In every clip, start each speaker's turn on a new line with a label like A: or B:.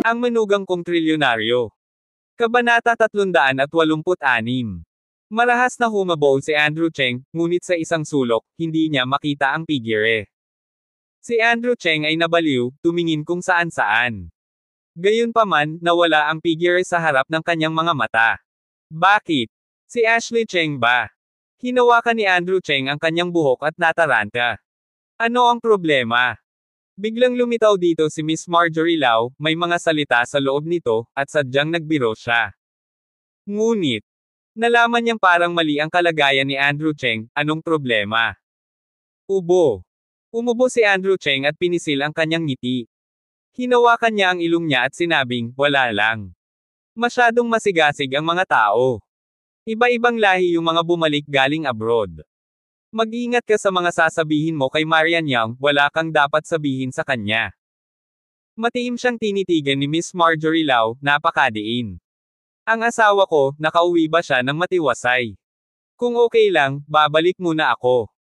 A: Ang manugang kong trilyonaryo. Kabanata 386. Marahas na humabol si Andrew Cheng, ngunit sa isang sulok, hindi niya makita ang figure. Si Andrew Cheng ay nabaliw, tumingin kung saan-saan. Gayunpaman, nawala ang figure sa harap ng kanyang mga mata. Bakit? Si Ashley Cheng ba? Hinawakan ni Andrew Cheng ang kanyang buhok at nataranta. Ano ang problema? Biglang lumitaw dito si Miss Marjorie Lau, may mga salita sa loob nito, at sadyang nagbiro siya. Ngunit, nalaman niyang parang mali ang kalagayan ni Andrew Cheng, anong problema? Ubo. Umubo si Andrew Cheng at pinisil ang kanyang ngiti. Hinawakan niya ang ilong niya at sinabing, wala lang. Masyadong masigasig ang mga tao. Iba-ibang lahi yung mga bumalik galing abroad. Mag-ingat ka sa mga sasabihin mo kay Marian Young, wala kang dapat sabihin sa kanya. Matiim siyang tinitigan ni Miss Marjorie Lau, napakadiin. Ang asawa ko, nakauwi ba siya ng matiwasay? Kung okay lang, babalik muna ako.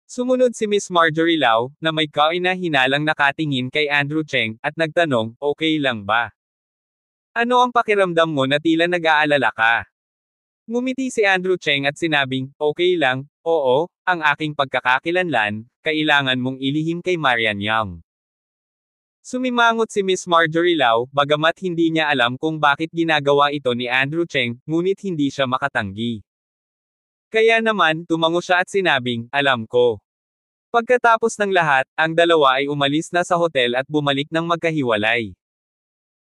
A: Sumunod si Miss Marjorie Lau, na may kaina-hinalang nakatingin kay Andrew Cheng, at nagtanong, okay lang ba? Ano ang pakiramdam mo na tila nag-aalala ka? Ngumiti si Andrew Cheng at sinabing, okay lang, oo, ang aking pagkakakilanlan, kailangan mong ilihim kay Marian Young. Sumimangot si Miss Marjorie Lau, bagamat hindi niya alam kung bakit ginagawa ito ni Andrew Cheng, ngunit hindi siya makatanggi. Kaya naman, tumango siya at sinabing, alam ko. Pagkatapos ng lahat, ang dalawa ay umalis na sa hotel at bumalik ng magkahiwalay.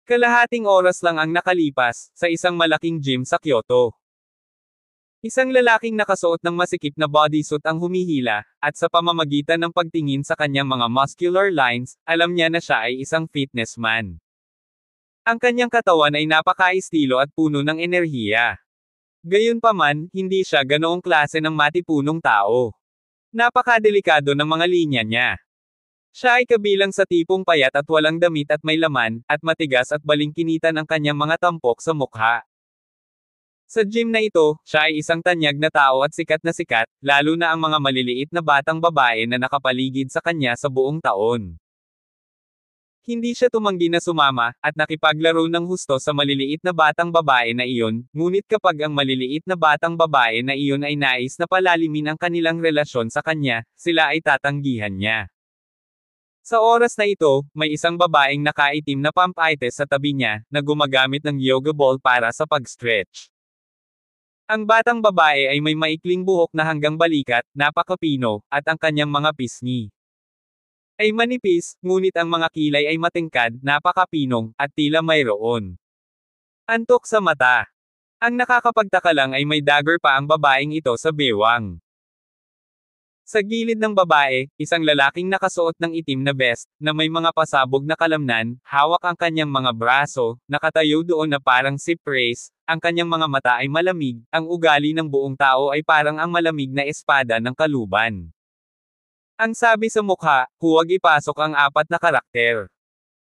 A: Kalahating oras lang ang nakalipas, sa isang malaking gym sa Kyoto. Isang lalaking nakasuot ng masikip na bodysuit ang humihila, at sa pamamagitan ng pagtingin sa kanyang mga muscular lines, alam niya na siya ay isang fitness man. Ang kanyang katawan ay napaka-estilo at puno ng enerhiya. Gayunpaman, hindi siya ganoong klase ng matipunong tao. Napakadelikado ng mga linya niya. Siya ay kabilang sa tipong payat at walang damit at may laman, at matigas at balingkinitan ang kanyang mga tampok sa mukha. Sa gym na ito, siya ay isang tanyag na tao at sikat, lalo na ang mga maliliit na batang babae na nakapaligid sa kanya sa buong taon. Hindi siya tumanggi na sumama, at nakipaglaro ng husto sa maliliit na batang babae na iyon, ngunit kapag ang maliliit na batang babae na iyon ay nais na palalimin ang kanilang relasyon sa kanya, sila ay tatanggihan niya. Sa oras na ito, may isang babaeng nakaitim na pampites sa tabi niya, na gumagamit ng yoga ball para sa pag-stretch. Ang batang babae ay may maikling buhok na hanggang balikat, napakapino, at ang kanyang mga pisngi ay manipis, ngunit ang mga kilay ay matingkad, napakapinong, at tila mayroon antok sa mata. Ang nakakapagtaka lang ay may dagger pa ang babaeng ito sa bewang. Sa gilid ng babae, isang lalaking nakasuot ng itim na vest, na may mga pasabog na kalamnan, hawak ang kanyang mga braso, nakatayo doon na parang si praise, ang kanyang mga mata ay malamig, ang ugali ng buong tao ay parang ang malamig na espada ng kaluban. Ang sabi sa mukha, huwag ipasok ang 4 na karakter.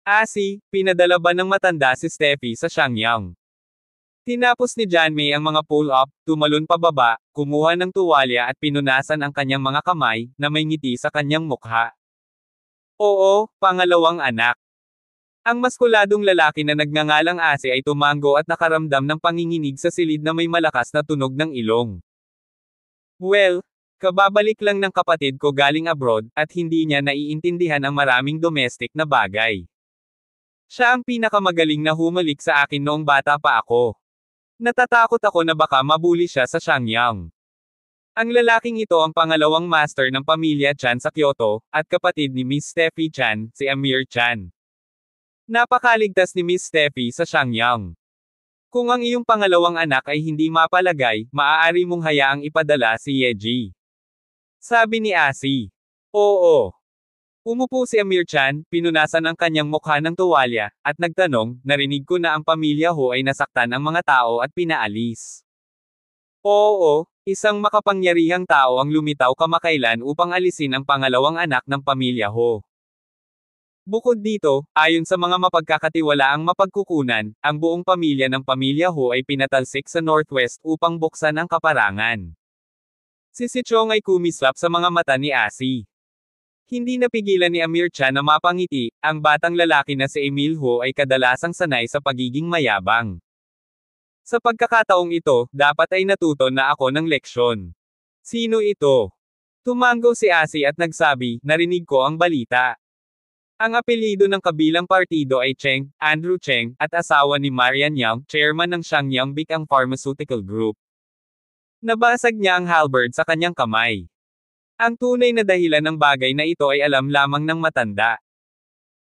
A: Asi, pinadala ba ng matanda si Steffi sa Shangyang? Tinapos ni John May ang mga pull-up, tumalon pababa, kumuha ng tuwalya at pinunasan ang kanyang mga kamay, na may ngiti sa kanyang mukha. Oo, pangalawang anak. Ang maskuladong lalaki na nagngangalang Asi ay tumango at nakaramdam ng panginginig sa silid na may malakas na tunog ng ilong. Well, kababalik lang ng kapatid ko galing abroad, at hindi niya naiintindihan ang maraming domestic na bagay. Siya ang pinakamagaling na humalik sa akin noong bata pa ako. Natatakot ako na baka mabuli siya sa Shangyang. Ang lalaking ito ang pangalawang master ng pamilya Chan sa Kyoto, at kapatid ni Miss Steffi Chan, si Amir Chan. Napakaligtas ni Miss Steffi sa Shangyang. Kung ang iyong pangalawang anak ay hindi mapalagay, maaari mong hayaang ipadala si Yeji. Sabi ni Asi. Oo. Umupo si Amir Chan, pinunasan ang kanyang mukha ng tuwalya, at nagtanong, narinig ko na ang pamilya ho ay nasaktan ang mga tao at pinaalis. Oo, isang makapangyarihang tao ang lumitaw kamakailan upang alisin ang pangalawang anak ng pamilya ho. Bukod dito, ayon sa mga mapagkakatiwalaang mapagkukunan, ang buong pamilya ng pamilya ho ay pinatalsik sa Northwest upang buksan ang kaparangan. Si Chong ay kumislap sa mga mata ni Asi. Hindi napigilan ni Amir Chan na mapangiti, ang batang lalaki na si Emil Ho ay kadalasang sanay sa pagiging mayabang. Sa pagkakataong ito, dapat ay natuto na ako ng leksyon. Sino ito? Tumango si Asi at nagsabi, narinig ko ang balita. Ang apelyido ng kabilang partido ay Cheng, Andrew Cheng, at asawa ni Marian Yang, chairman ng Shangyang Bicang Pharmaceutical Group. Nabasag niya ang halberd sa kanyang kamay. Ang tunay na dahilan ng bagay na ito ay alam lamang ng matanda.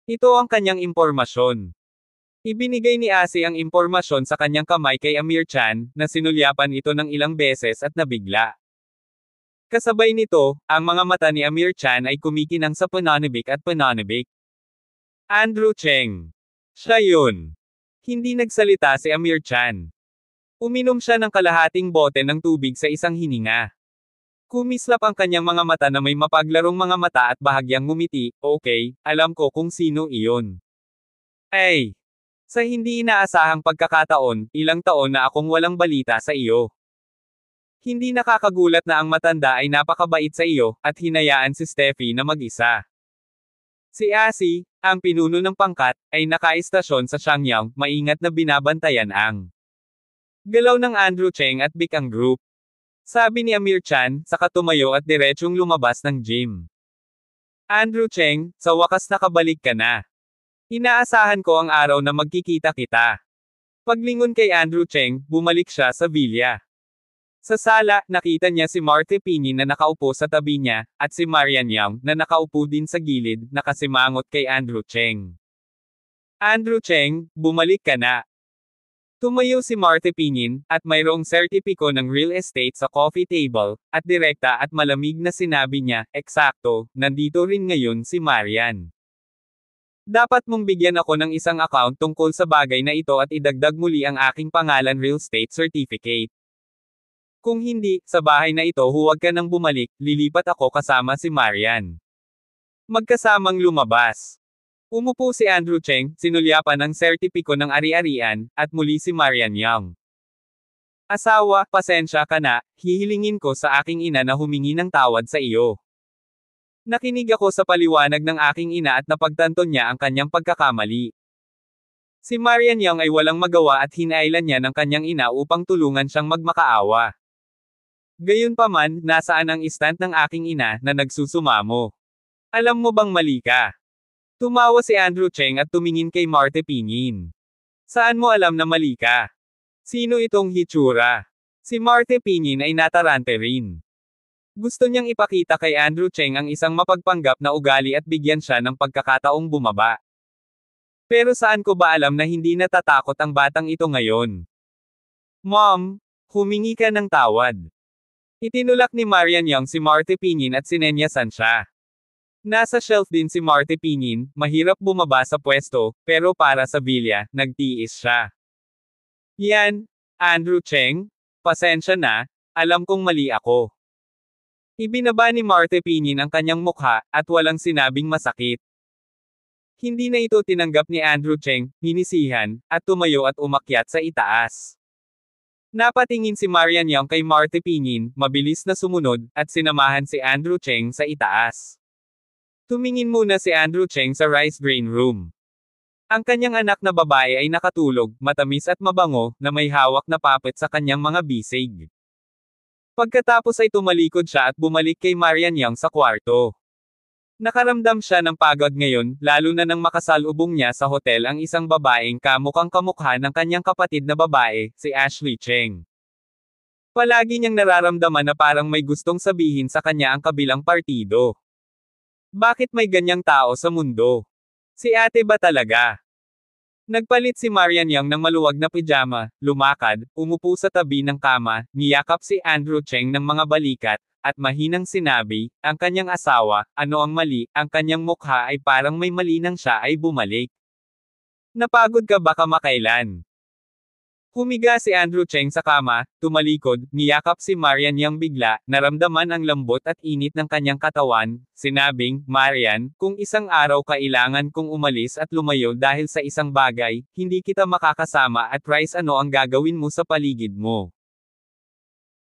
A: Ito ang kanyang impormasyon. Ibinigay ni Asi ang impormasyon sa kanyang kamay kay Amir Chan, na sinulyapan ito ng ilang beses at nabigla. Kasabay nito, ang mga mata ni Amir Chan ay kumikinang sa pananabik at pananabik. Andrew Cheng. Siya yun. Hindi nagsalita si Amir Chan. Uminom siya ng kalahating bote ng tubig sa isang hininga. Kumislap ang kanyang mga mata na may mapaglarong mga mata at bahagyang ngumiti, okay, alam ko kung sino iyon. Ay! Sa hindi inaasahang pagkakataon, ilang taon na akong walang balita sa iyo. Hindi nakakagulat na ang matanda ay napakabait sa iyo, at hinayaan si Steffi na mag-isa. Si Asi, ang pinuno ng pangkat, ay nakaistasyon sa Shangyang, maingat na binabantayan ang galaw ng Andrew Cheng at Bicang Group. Sabi ni Amir Chan, saka tumayo at diretsyong lumabas ng gym. Andrew Cheng, sa wakas nakabalik ka na. Inaasahan ko ang araw na magkikita kita. Paglingon kay Andrew Cheng, bumalik siya sa villa. Sa sala, nakita niya si Marthe Pinin na nakaupo sa tabi niya, at si Marian Yang, na nakaupo din sa gilid, nakasimangot kay Andrew Cheng. Andrew Cheng, bumalik ka na. Tumayo si Marthe Pinin, at mayroong sertipiko ng real estate sa coffee table, at direkta at malamig na sinabi niya, eksakto, nandito rin ngayon si Marian. Dapat mong bigyan ako ng isang account tungkol sa bagay na ito at idagdag muli ang aking pangalan real estate certificate. Kung hindi, sa bahay na ito huwag ka nang bumalik, lilipat ako kasama si Marian. Magkasamang lumabas. Umupo si Andrew Cheng, sinulyapan ng sertipiko ng ari-arian, at muli si Marian Yang. Asawa, pasensya ka na, hihilingin ko sa aking ina na humingi ng tawad sa iyo. Nakinig ako sa paliwanag ng aking ina at napagtanto niya ang kanyang pagkakamali. Si Marian Yang ay walang magawa at hinailan niya ng kanyang ina upang tulungan siyang magmakaawa. Gayunpaman, nasaan ang istant ng aking ina na nagsusumamo? Alam mo bang mali ka? Tumawa si Andrew Cheng at tumingin kay Marthe Pinin. Saan mo alam na mali ka? Sino itong hitsura? Si Marthe Pinin ay natarante rin. Gusto niyang ipakita kay Andrew Cheng ang isang mapagpanggap na ugali at bigyan siya ng pagkakataong bumaba. Pero saan ko ba alam na hindi natatakot ang batang ito ngayon? Mom, humingi ka ng tawad. Itinulak ni Marian Yang si Marthe Pinin at sinenyasan siya. Nasa shelf din si Marthe Pinin, mahirap bumaba sa pwesto, pero para sa villa, nagtiis siya. Yan, Andrew Cheng, pasensya na, alam kong mali ako. Ibinaba ni Marthe Pinin ang kanyang mukha, at walang sinabing masakit. Hindi na ito tinanggap ni Andrew Cheng, hinisihan, at tumayo at umakyat sa itaas. Napatingin si Marian Yang kay Marthe Pinin, mabilis na sumunod, at sinamahan si Andrew Cheng sa itaas. Tumingin muna si Andrew Cheng sa rice grain room. Ang kanyang anak na babae ay nakatulog, matamis at mabango, na may hawak na puppet sa kanyang mga bisig. Pagkatapos ay tumalikod siya at bumalik kay Marian Yang sa kwarto. Nakaramdam siya ng pagod ngayon, lalo na nang makasalubong niya sa hotel ang isang babaeng kamukhang kamukha ng kanyang kapatid na babae, si Ashley Cheng. Palagi niyang nararamdaman na parang may gustong sabihin sa kanya ang kabilang partido. Bakit may ganyang tao sa mundo? Si ate ba talaga? Nagpalit si Marian Yang ng maluwag na pijama, lumakad, umupo sa tabi ng kama, niyakap si Andrew Cheng ng mga balikat, at mahinang sinabi, ang kanyang asawa, ano ang mali, ang kanyang mukha ay parang may mali nang siya ay bumalik. Napagod ka ba kamakailan? Humiga si Andrew Cheng sa kama, tumalikod, niyakap si Marian Yang bigla, naramdaman ang lambot at init ng kanyang katawan, sinabing, Marian, kung isang araw kailangan kong umalis at lumayo dahil sa isang bagay, hindi kita makakasama at Rice ano ang gagawin mo sa paligid mo?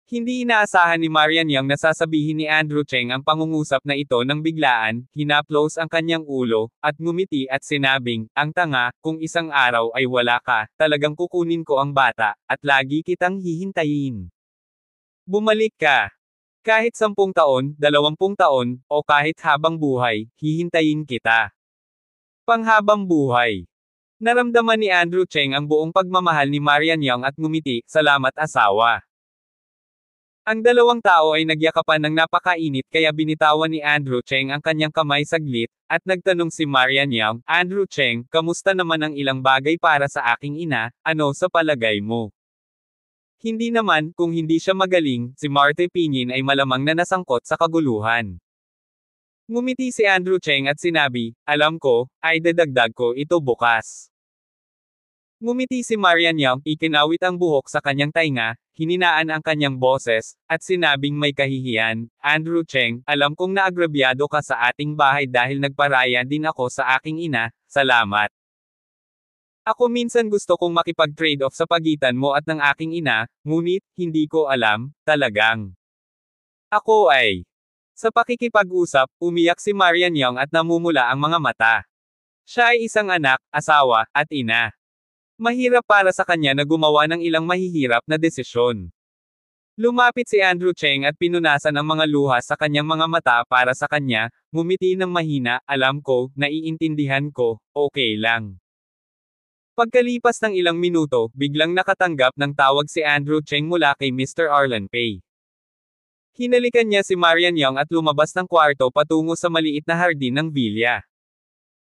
A: Hindi inaasahan ni Marian Yang na sasabihin ni Andrew Cheng ang pangungusap na ito nang biglaan, hinaplos ang kanyang ulo, at ngumiti at sinabing, ang tanga, kung isang araw ay wala ka, talagang kukunin ko ang bata, at lagi kitang hihintayin. Bumalik ka. Kahit 10 taon, 20 taon, o kahit habang buhay, hihintayin kita. Panghabang buhay. Naramdaman ni Andrew Cheng ang buong pagmamahal ni Marian Yang at ngumiti, salamat asawa. Ang dalawang tao ay nagyakapan ng napakainit kaya binitawan ni Andrew Cheng ang kanyang kamay saglit, at nagtanong si Marian Yang, Andrew Cheng, kamusta naman ang ilang bagay para sa aking ina, ano sa palagay mo? Hindi naman, kung hindi siya magaling, si Marte Pinyin ay malamang na nasangkot sa kaguluhan. Ngumiti si Andrew Cheng at sinabi, alam ko, ay dadagdag ko ito bukas. Ngumiti si Marian Yang, ikinawit ang buhok sa kanyang tainga, hininaan ang kanyang boses, at sinabing may kahihiyan, Andrew Cheng, alam kong naagrabyado ka sa ating bahay dahil nagparaya din ako sa aking ina, salamat. Ako minsan gusto kong makipag-trade off sa pagitan mo at ng aking ina, ngunit, hindi ko alam, talagang. Ako ay. Sa pakikipag-usap, umiyak si Marian Yang at namumula ang mga mata. Siya ay isang anak, asawa, at ina. Mahirap para sa kanya na gumawa ng ilang mahihirap na desisyon. Lumapit si Andrew Cheng at pinunasan ang mga luha sa kanyang mga mata para sa kanya, ngumiti ng mahina, alam ko, naiintindihan ko, okay lang. Pagkalipas ng ilang minuto, biglang nakatanggap ng tawag si Andrew Cheng mula kay Mr. Arlen Pei. Hinalikan niya si Marian Yang at lumabas ng kwarto patungo sa maliit na hardin ng villa.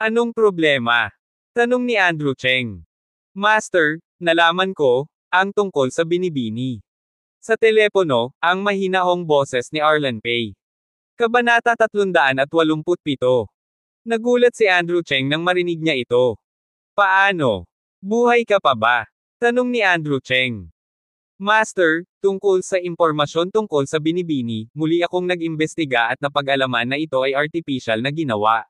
A: Anong problema? Tanong ni Andrew Cheng. Master, nalaman ko, ang tungkol sa binibini. Sa telepono, ang mahinahong boses ni Arlen Pei. Kabanata 387. Nagulat si Andrew Cheng nang marinig niya ito. Paano? Buhay ka pa ba? Tanong ni Andrew Cheng. Master, tungkol sa impormasyon tungkol sa binibini, muli akong nag-imbestiga at napag-alaman na ito ay artificial na ginawa.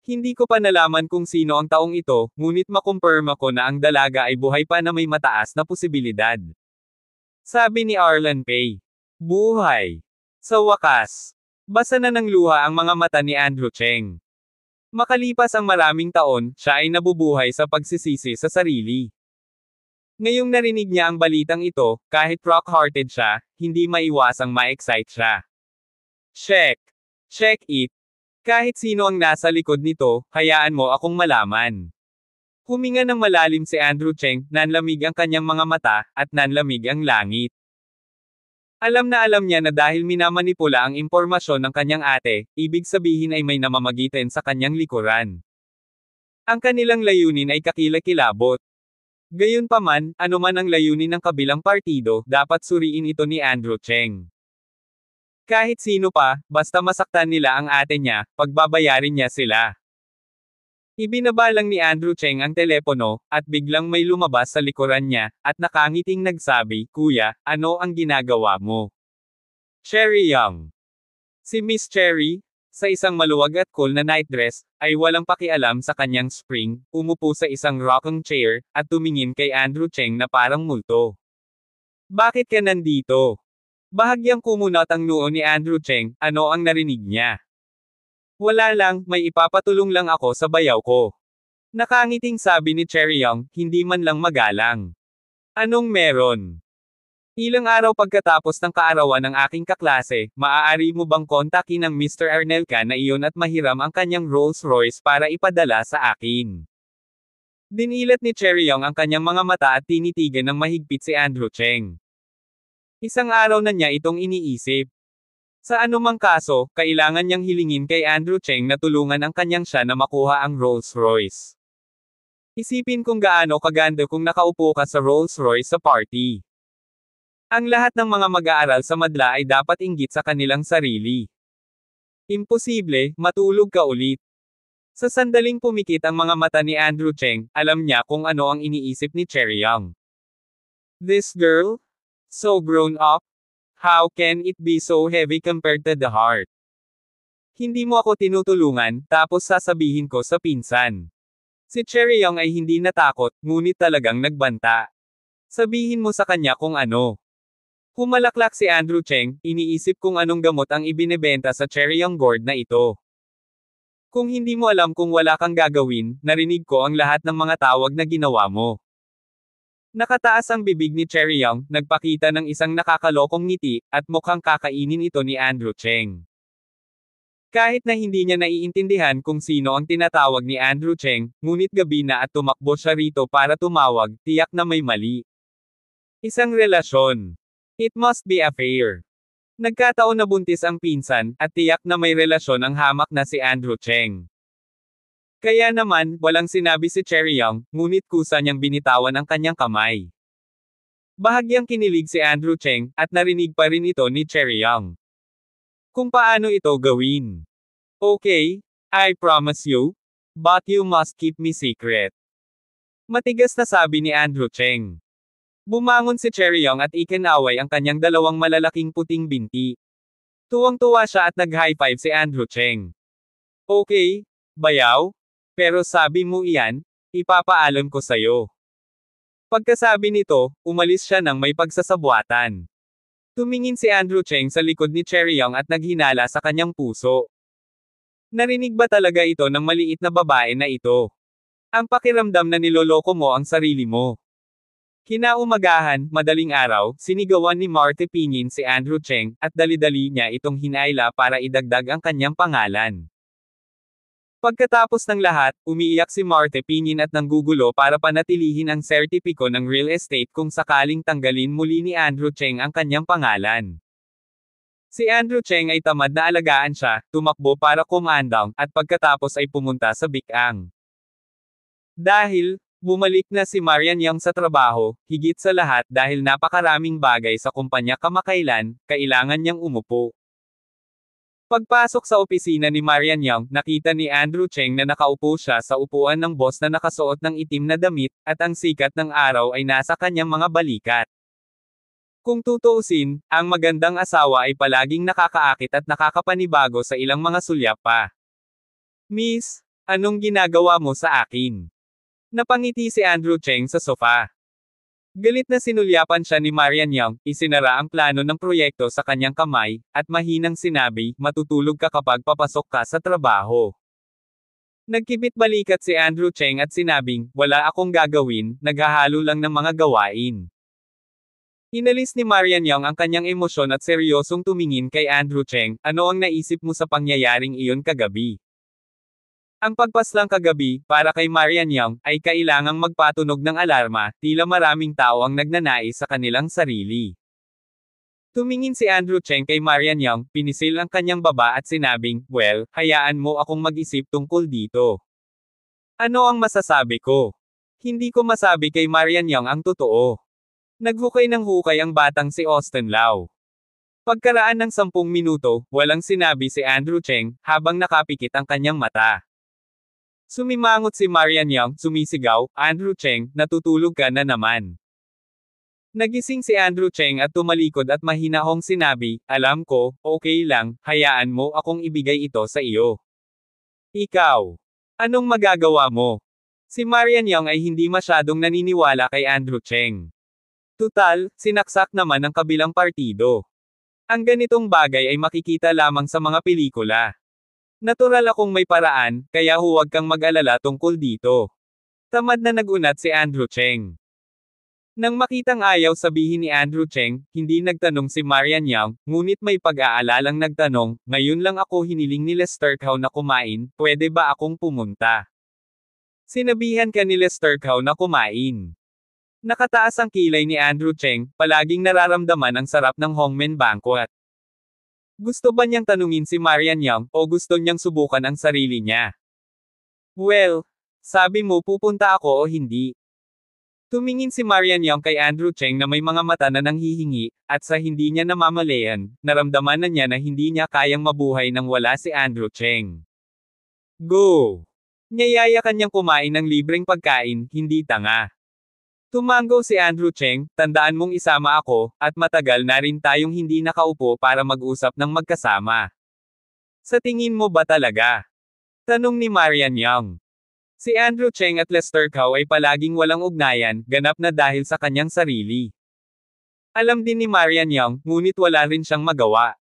A: Hindi ko pa nalaman kung sino ang taong ito, ngunit makumpirma ko na ang dalaga ay buhay pa na may mataas na posibilidad. Sabi ni Arlen Pei. Buhay. Sa wakas. Basa na ng luha ang mga mata ni Andrew Cheng. Makalipas ang maraming taon, siya ay nabubuhay sa pagsisisi sa sarili. Ngayong narinig niya ang balitang ito, kahit rock-hearted siya, hindi maiwasang ma-excite siya. Check. Check it. Kahit sino ang nasa likod nito, hayaan mo akong malaman. Huminga ng malalim si Andrew Cheng, nanlamig ang kanyang mga mata, at nanlamig ang langit. Alam na alam niya na dahil minamanipula ang impormasyon ng kanyang ate, ibig sabihin ay may namamagitan sa kanyang likuran. Ang kanilang layunin ay kakilakilabot. Gayunpaman, anuman ang layunin ng kabilang partido, dapat suriin ito ni Andrew Cheng. Kahit sino pa, basta masaktan nila ang ate niya, pagbabayarin niya sila. Ibinaba lang ni Andrew Cheng ang telepono, at biglang may lumabas sa likuran niya, at nakangiting nagsabi, Kuya, ano ang ginagawa mo? Cherry Young. Si Miss Cherry, sa isang maluwag at cool na nightdress, ay walang pakialam sa kanyang spring, umupo sa isang rocking chair, at tumingin kay Andrew Cheng na parang multo. Bakit ka nandito? Bahagyang kumunot ang noo ni Andrew Cheng, ano ang narinig niya? Wala lang, may ipapatulong lang ako sa bayaw ko. Nakangiting sabi ni Cherry Young, hindi man lang magalang. Anong meron? Ilang araw pagkatapos ng kaarawan ng aking kaklase, maaari mo bang kontakin ng Mr. Arnelka na iyon at mahiram ang kanyang Rolls Royce para ipadala sa akin? Dinilat ni Cherry Young ang kanyang mga mata at tinitigan ng mahigpit si Andrew Cheng. Isang araw na niya itong iniisip. Sa anumang kaso, kailangan niyang hilingin kay Andrew Cheng na tulungan ang kanyang siya na makuha ang Rolls Royce. Isipin kung gaano kaganda kung nakaupo ka sa Rolls Royce sa party. Ang lahat ng mga mag-aaral sa madla ay dapat inggit sa kanilang sarili. Imposible, matulog ka ulit. Sa sandaling pumikit ang mga mata ni Andrew Cheng, alam niya kung ano ang iniisip ni Cherry Young. This girl? So grown up? How can it be so heavy compared to the heart? Hindi mo ako tinutulungan, tapos sasabihin ko sa pinsan. Si Cherry Young ay hindi natakot, ngunit talagang nagbanta. Sabihin mo sa kanya kung ano. Humalaklak si Andrew Cheng, iniisip kung anong gamot ang ibinebenta sa Cheryong Gourd na ito. Kung hindi mo alam kung wala kang gagawin, narinig ko ang lahat ng mga tawag na ginawa mo. Nakataas ang bibig ni Cheryong, nagpakita ng isang nakakalokong ngiti, at mukhang kakainin ito ni Andrew Cheng. Kahit na hindi niya naiintindihan kung sino ang tinatawag ni Andrew Cheng, ngunit gabi na at tumakbo siya rito para tumawag, tiyak na may mali. Isang relasyon. It must be a affair. Nagkataon na buntis ang pinsan, at tiyak na may relasyon ang hamak na si Andrew Cheng. Kaya naman, walang sinabi si Cheryong, ngunit kusa niyang binitawan ang kanyang kamay. Bahagyang kinilig si Andrew Cheng, at narinig pa rin ito ni Cheryong. Kung paano ito gawin. Okay, I promise you, but you must keep me secret. Matigas na sabi ni Andrew Cheng. Bumangon si Cheryong at ikinaway ang kanyang dalawang malalaking puting binti. Tuwang-tuwa siya at nag-high five si Andrew Cheng. Okay, bayaw? Pero sabi mo iyan, ipapaalam ko sayo. Pagkasabi nito, umalis siya nang may pagsasabwatan. Tumingin si Andrew Cheng sa likod ni Cheryong at naghinala sa kanyang puso. Narinig ba talaga ito ng maliit na babae na ito? Ang pakiramdam na niloloko mo ang sarili mo. Kinaumagahan, madaling araw, sinigawan ni Marte Pinyin si Andrew Cheng, at dali-dali niya itong hinaila para idagdag ang kanyang pangalan. Pagkatapos ng lahat, umiiyak si Marte Pinyin at nanggugulo para panatilihin ang sertipiko ng real estate kung sakaling tanggalin muli ni Andrew Cheng ang kanyang pangalan. Si Andrew Cheng ay tamad na alagaan siya, tumakbo para kumandang, at pagkatapos ay pumunta sa Bicang. Dahil, bumalik na si Marian Yang sa trabaho, higit sa lahat dahil napakaraming bagay sa kumpanya kamakailan, kailangan niyang umupo. Pagpasok sa opisina ni Marian Yang, nakita ni Andrew Cheng na nakaupo siya sa upuan ng boss na nakasuot ng itim na damit, at ang sikat ng araw ay nasa kanyang mga balikat. Kung tutuusin, ang magandang asawa ay palaging nakakaakit at nakakapanibago sa ilang mga sulyap pa. Miss, anong ginagawa mo sa akin? Napangiti si Andrew Cheng sa sofa. Galit na sinulyapan siya ni Marian Yang, isinara ang plano ng proyekto sa kanyang kamay, at mahinang sinabi, matutulog ka kapag papasok ka sa trabaho. Nagkibit balikat si Andrew Cheng at sinabing, wala akong gagawin, naghahalo lang ng mga gawain. Inalis ni Marian Yang ang kanyang emosyon at seryosong tumingin kay Andrew Cheng, ano ang naisip mo sa pangyayaring iyon kagabi? Ang pagpaslang kagabi, para kay Marian Yang, ay kailangang magpatunog ng alarma, tila maraming tao ang nagnanais sa kanilang sarili. Tumingin si Andrew Cheng kay Marian Yang, pinisil ang kanyang baba at sinabing, well, hayaan mo akong mag-isip tungkol dito. Ano ang masasabi ko? Hindi ko masabi kay Marian Yang ang totoo. Naghukay ng hukay ang batang si Austin Lau. Pagkaraan ng 10 minuto, walang sinabi si Andrew Cheng, habang nakapikit ang kanyang mata. Sumimangot si Marian Yang, sumisigaw, Andrew Cheng, natutulog ka na naman. Nagising si Andrew Cheng at tumalikod at mahinahong sinabi, alam ko, okay lang, hayaan mo akong ibigay ito sa iyo. Ikaw. Anong magagawa mo? Si Marian Yang ay hindi masyadong naniniwala kay Andrew Cheng. Tutal, sinaksak naman ng kabilang partido. Ang ganitong bagay ay makikita lamang sa mga pelikula. Natural akong may paraan, kaya huwag kang mag-alala tungkol dito. Tamad na nagunat si Andrew Cheng. Nang makitang ayaw sabihin ni Andrew Cheng, hindi nagtanong si Marian Yang, ngunit may pag-aalalang nagtanong, ngayon lang ako hiniling ni Lester Cao na kumain, pwede ba akong pumunta? Sinabihan ka ni Lester Cao na kumain. Nakataas ang kilay ni Andrew Cheng, palaging nararamdaman ang sarap ng Hongmen Banquet. Gusto ba niyang tanungin si Marian Yang, o gusto niyang subukan ang sarili niya? Well, sabi mo pupunta ako o hindi? Tumingin si Marian Yang kay Andrew Cheng na may mga mata na nanghihingi, at sa hindi niya namamalayan, naramdaman na niya na hindi niya kayang mabuhay nang wala si Andrew Cheng. Go! Niyayaya kanyang kumain ng libreng pagkain, hindi tanga. Tumango si Andrew Cheng, tandaan mong isama ako, at matagal na rin tayong hindi nakaupo para mag-usap ng magkasama. Sa tingin mo ba talaga? Tanong ni Marian Yang. Si Andrew Cheng at Lester Cao ay palaging walang ugnayan, ganap na dahil sa kanyang sarili. Alam din ni Marian Young, ngunit wala rin siyang magawa.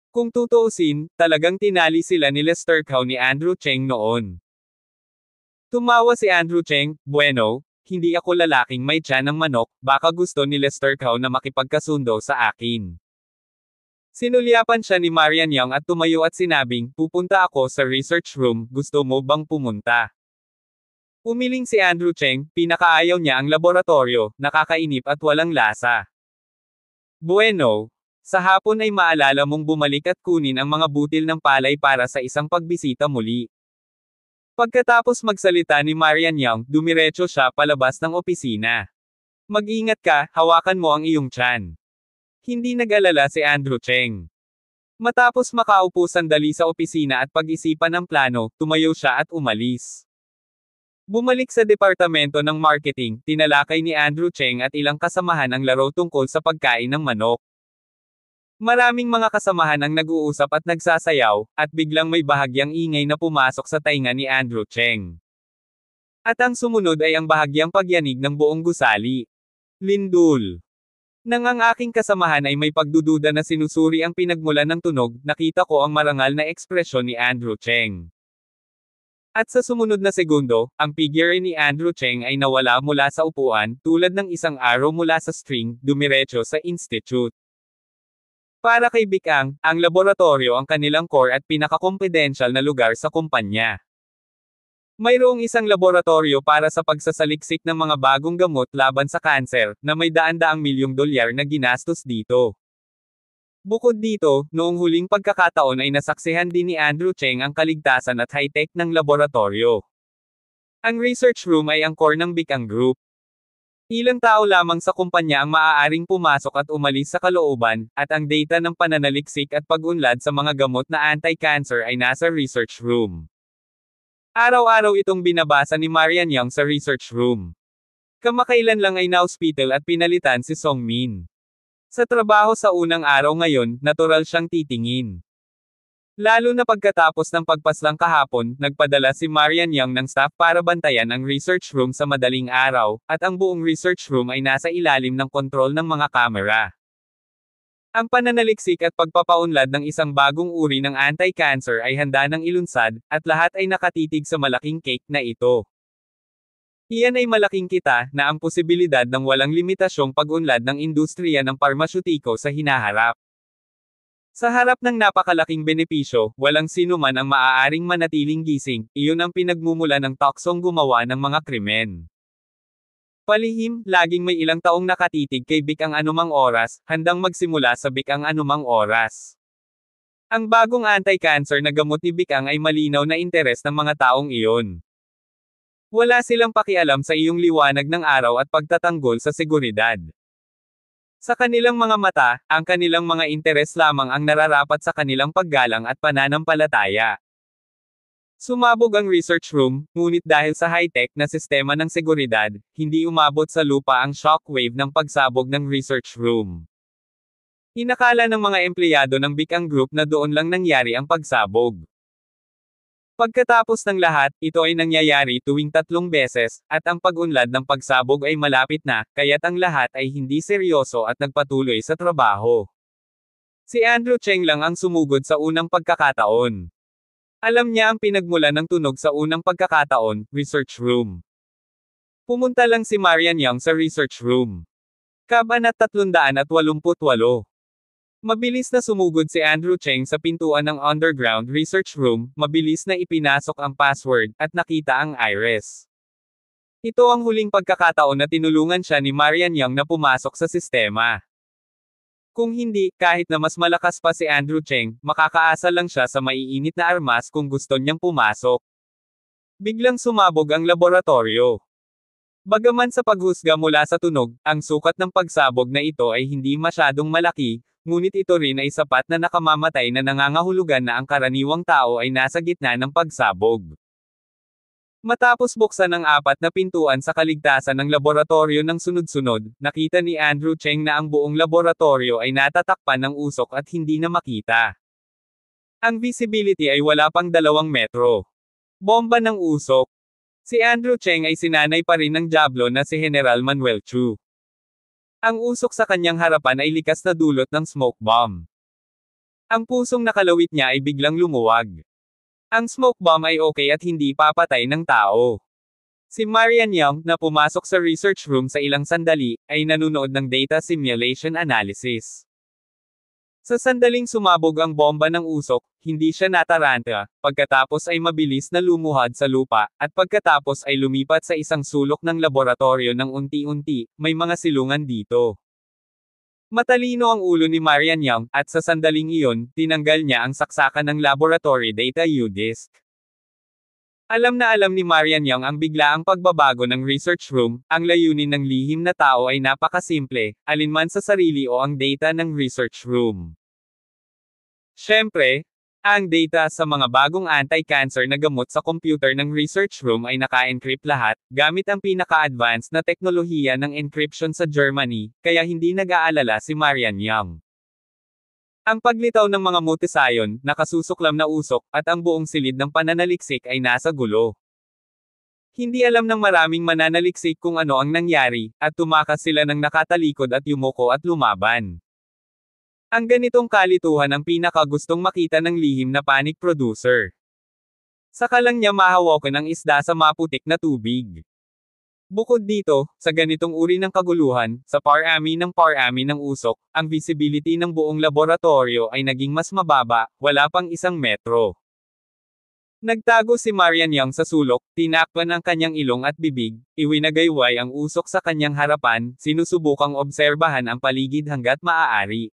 A: Kung tutuusin, talagang tinali sila ni Lester Cao ni Andrew Cheng noon. Tumawa si Andrew Cheng, bueno, hindi ako lalaking may tiyan ng manok, baka gusto ni Lester Cao na makipagkasundo sa akin. Sinulyapan siya ni Marian Young at tumayo at sinabing, pupunta ako sa research room, gusto mo bang pumunta? Umiling si Andrew Cheng, pinakaayaw niya ang laboratorio, nakakainip at walang lasa. Bueno, sa hapon ay maalala mong bumalik at kunin ang mga butil ng palay para sa isang pagbisita muli. Pagkatapos magsalita ni Marian Young, dumiretso siya palabas ng opisina. Mag-ingat ka, hawakan mo ang iyong tiyan. Hindi nag-alala si Andrew Cheng. Matapos makaupo sandali sa opisina at pag-isipan ng plano, tumayo siya at umalis. Bumalik sa departamento ng marketing, tinalakay ni Andrew Cheng at ilang kasamahan ang laro tungkol sa pagkain ng manok. Maraming mga kasamahan ang nag-uusap at nagsasayaw, at biglang may bahagyang ingay na pumasok sa tainga ni Andrew Cheng. At ang sumunod ay ang bahagyang pagyanig ng buong gusali. Lindul. Nang ang aking kasamahan ay may pagdududa na sinusuri ang pinagmulan ng tunog, nakita ko ang marangal na ekspresyon ni Andrew Cheng. At sa sumunod na segundo, ang figure ni Andrew Cheng ay nawala mula sa upuan, tulad ng isang arrow mula sa string, dumiretso sa institute. Para kay Bicang, ang laboratorio ang kanilang core at pinaka-confidential na lugar sa kumpanya. Mayroong isang laboratorio para sa pagsasaliksik ng mga bagong gamot laban sa kanser, na may daan-daang milyong dolyar na ginastos dito. Bukod dito, noong huling pagkakataon ay nasaksihan din ni Andrew Cheng ang kaligtasan at high-tech ng laboratorio. Ang research room ay ang core ng Bicang Group. Ilang tao lamang sa kumpanya ang maaaring pumasok at umalis sa kalooban, at ang data ng pananaliksik at pag-unlad sa mga gamot na anti-cancer ay nasa research room. Araw-araw itong binabasa ni Marian Young sa research room. Kamakailan lang ay na-hospital at pinalitan si Song Min. Sa trabaho sa unang araw ngayon, natural siyang titingin. Lalo na pagkatapos ng pagpaslang kahapon, nagpadala si Marian Young ng staff para bantayan ang research room sa madaling araw, at ang buong research room ay nasa ilalim ng kontrol ng mga kamera. Ang pananaliksik at pagpapaunlad ng isang bagong uri ng anti-cancer ay handa ng ilunsad, at lahat ay nakatitig sa malaking cake na ito. Iyan ay malaking kita, na ang posibilidad ng walang limitasyong pag-unlad ng industriya ng parmasyutiko sa hinaharap. Sa harap ng napakalaking benepisyo, walang sino man ang maaaring manatiling gising, iyon ang pinagmumula ng toksong gumawa ng mga krimen. Palihim, laging may ilang taong nakatitig kay Bicang anumang oras, handang magsimula sa Bicang anumang oras. Ang bagong anti-cancer na gamot ni Bicang ay malinaw na interes ng mga taong iyon. Wala silang pakialam sa iyong liwanag ng araw at pagtatanggol sa seguridad. Sa kanilang mga mata, ang kanilang mga interes lamang ang nararapat sa kanilang paggalang at pananampalataya. Sumabog ang research room, ngunit dahil sa high-tech na sistema ng seguridad, hindi umabot sa lupa ang shockwave ng pagsabog ng research room. Inakala ng mga empleyado ng Bicang Group na doon lang nangyari ang pagsabog. Pagkatapos ng lahat, ito ay nangyayari tuwing 3 beses, at ang pag-unlad ng pagsabog ay malapit na, kaya't ang lahat ay hindi seryoso at nagpatuloy sa trabaho. Si Andrew Cheng lang ang sumugod sa unang pagkakataon. Alam niya ang pinagmulan ng tunog sa unang pagkakataon, research room. Pumunta lang si Marian Young sa research room. Kabanat 388. Mabilis na sumugod si Andrew Cheng sa pintuan ng underground research room, mabilis na ipinasok ang password, at nakita ang iris. Ito ang huling pagkakataon na tinulungan siya ni Marian Young na pumasok sa sistema. Kung hindi, kahit na mas malakas pa si Andrew Cheng, makakaasa lang siya sa maiinit na armas kung gusto niyang pumasok. Biglang sumabog ang laboratorio. Bagaman sa paghusga mula sa tunog, ang sukat ng pagsabog na ito ay hindi masyadong malaki, ngunit ito rin ay sapat na nakamamatay na nangangahulugan na ang karaniwang tao ay nasa gitna ng pagsabog. Matapos buksan ang 4 na pintuan sa kaligtasan ng laboratorio ng sunod-sunod, nakita ni Andrew Cheng na ang buong laboratorio ay natatakpan ng usok at hindi na makita. Ang visibility ay wala pang 2 metro. Bomba ng usok. Si Andrew Cheng ay sinanay pa rin ng Diablo na si General Manuel Chu. Ang usok sa kanyang harapan ay likas na dulot ng smoke bomb. Ang pusong nakalawit niya ay biglang lumuwag. Ang smoke bomb ay okay at hindi papatay ng tao. Si Marian Young, na pumasok sa research room sa ilang sandali, ay nanonood ng data simulation analysis. Sa sandaling sumabog ang bomba ng usok, hindi siya nataranta, pagkatapos ay mabilis na lumuhad sa lupa, at pagkatapos ay lumipat sa isang sulok ng laboratorio ng unti-unti, may mga silungan dito. Matalino ang ulo ni Marian Young, at sa sandaling iyon, tinanggal niya ang saksakan ng laboratory data U-disk. Alam na alam ni Marian Young ang biglaang pagbabago ng research room, ang layunin ng lihim na tao ay napakasimple, alinman sa sarili o ang data ng research room. Siyempre, ang data sa mga bagong anti-cancer na gamot sa computer ng research room ay naka-encrypt lahat, gamit ang pinaka-advanced na teknolohiya ng encryption sa Germany, kaya hindi nag-aalala si Marian Young. Ang paglitaw ng mga mutasayon, nakasusuklam na usok, at ang buong silid ng pananaliksik ay nasa gulo. Hindi alam ng maraming mananaliksik kung ano ang nangyari, at tumakas sila ng nakatalikod at yumuko at lumaban. Ang ganitong kalituhan ang pinakagustong makita ng lihim na panic producer. Saka lang niya mahawakan ang isda sa maputik na tubig. Bukod dito, sa ganitong uri ng kaguluhan, sa parami ng usok, ang visibility ng buong laboratorio ay naging mas mababa, wala pang 1 metro. Nagtago si Marian Young sa sulok, tinakpan ang kanyang ilong at bibig, iwinagayway ang usok sa kanyang harapan, sinusubukang obserbahan ang paligid hanggat maaari.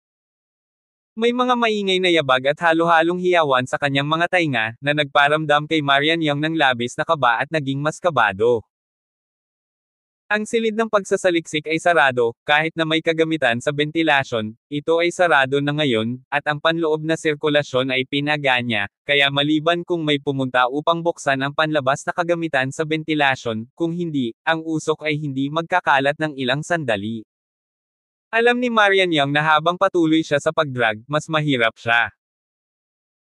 A: May mga maingay na yabag at halo-halong hiyawan sa kanyang mga tainga, na nagparamdam kay Marian Young ng labis na kaba at naging mas kabado. Ang silid ng pagsasaliksik ay sarado, kahit na may kagamitan sa ventilasyon, ito ay sarado na ngayon, at ang panloob na sirkulasyon ay pinaganya, kaya maliban kung may pumunta upang buksan ang panlabas na kagamitan sa ventilasyon, kung hindi, ang usok ay hindi magkakalat ng ilang sandali. Alam ni Marian Young na habang patuloy siya sa pagdrag, mas mahirap siya.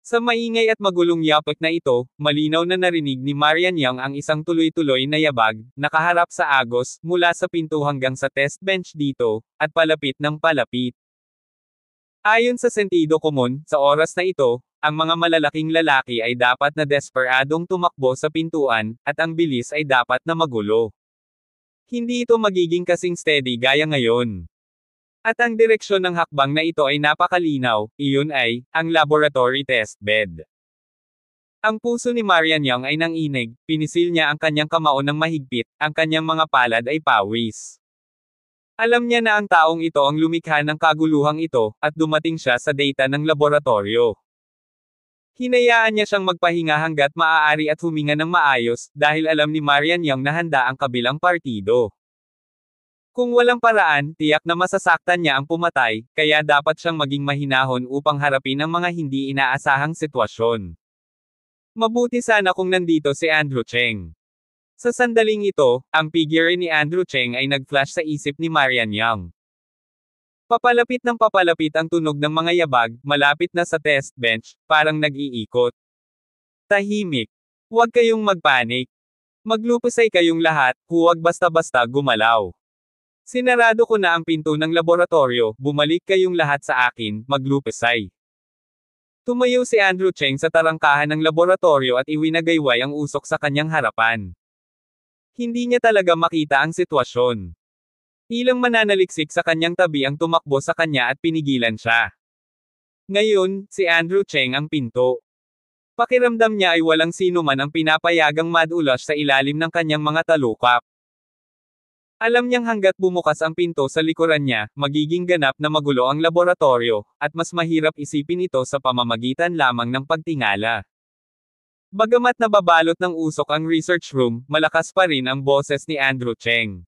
A: Sa maingay at magulong yapot na ito, malinaw na narinig ni Marian Young ang isang tuloy-tuloy na yabag, nakaharap sa agos, mula sa pinto hanggang sa test bench dito, at palapit ng palapit. Ayon sa sentido komon, sa oras na ito, ang mga malalaking lalaki ay dapat na desperadong tumakbo sa pintuan, at ang bilis ay dapat na magulo. Hindi ito magiging kasing steady gaya ngayon. At ang direksyon ng hakbang na ito ay napakalinaw, iyon ay, ang laboratory test bed. Ang puso ni Marian Young ay nanginig, pinisil niya ang kanyang kamao ng mahigpit, ang kanyang mga palad ay pawis. Alam niya na ang taong ito ang lumikha ng kaguluhang ito, at dumating siya sa data ng laboratorio. Hinayaan niya siyang magpahinga hanggat maaari at huminga ng maayos, dahil alam ni Marian Young na handa ang kabilang partido. Kung walang paraan, tiyak na masasaktan niya ang pumatay, kaya dapat siyang maging mahinahon upang harapin ang mga hindi inaasahang sitwasyon. Mabuti sana kung nandito si Andrew Cheng. Sa sandaling ito, ang figure ni Andrew Cheng ay nag-flash sa isip ni Marian Young. Papalapit ng papalapit ang tunog ng mga yabag, malapit na sa test bench, parang nag-iikot. Tahimik. Huwag kayong magpanik. Maglupusay kayong lahat, huwag basta-basta gumalaw. Sinarado ko na ang pinto ng laboratorio, bumalik kayong lahat sa akin, maglupusay. Tumayo si Andrew Cheng sa tarangkahan ng laboratorio at iwinagayway ang usok sa kanyang harapan. Hindi niya talaga makita ang sitwasyon. Ilang mananaliksik sa kanyang tabi ang tumakbo sa kanya at pinigilan siya. Ngayon, si Andrew Cheng ang pinto. Pakiramdam niya ay walang sino man ang pinapayagang madulas sa ilalim ng kanyang mga talukap. Alam niyang hanggat bumukas ang pinto sa likuran niya, magiging ganap na magulo ang laboratorio, at mas mahirap isipin ito sa pamamagitan lamang ng pagtingala. Bagamat nababalot ng usok ang research room, malakas pa rin ang boses ni Andrew Cheng.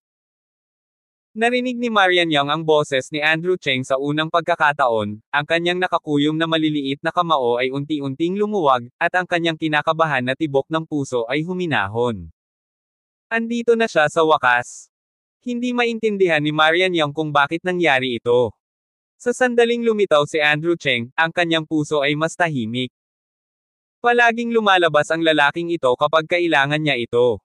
A: Narinig ni Marian Young ang boses ni Andrew Cheng sa unang pagkakataon, ang kanyang nakakuyom na maliliit na kamao ay unti-unting lumuwag, at ang kanyang kinakabahan na tibok ng puso ay huminahon. Andito na siya sa wakas. Hindi maintindihan ni Marian Young kung bakit nangyari ito. Sa sandaling lumitaw si Andrew Cheng, ang kanyang puso ay mas tahimik. Palaging lumalabas ang lalaking ito kapag kailangan niya ito.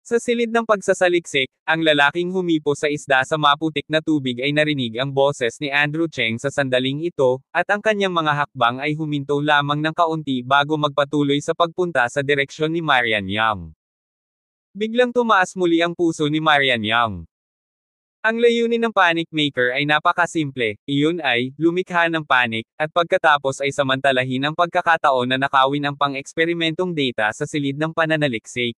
A: Sa silid ng pagsasaliksik, ang lalaking humipo sa isda sa maputik na tubig ay narinig ang boses ni Andrew Cheng sa sandaling ito, at ang kanyang mga hakbang ay huminto lamang ng kaunti bago magpatuloy sa pagpunta sa direksyon ni Marian Yang. Biglang tumaas muli ang puso ni Marian Yang. Ang layunin ng panic maker ay napakasimple, iyon ay, lumikha ng panic, at pagkatapos ay samantalahin ang pagkakataon na nakawin ang pang-eksperimentong data sa silid ng pananaliksik.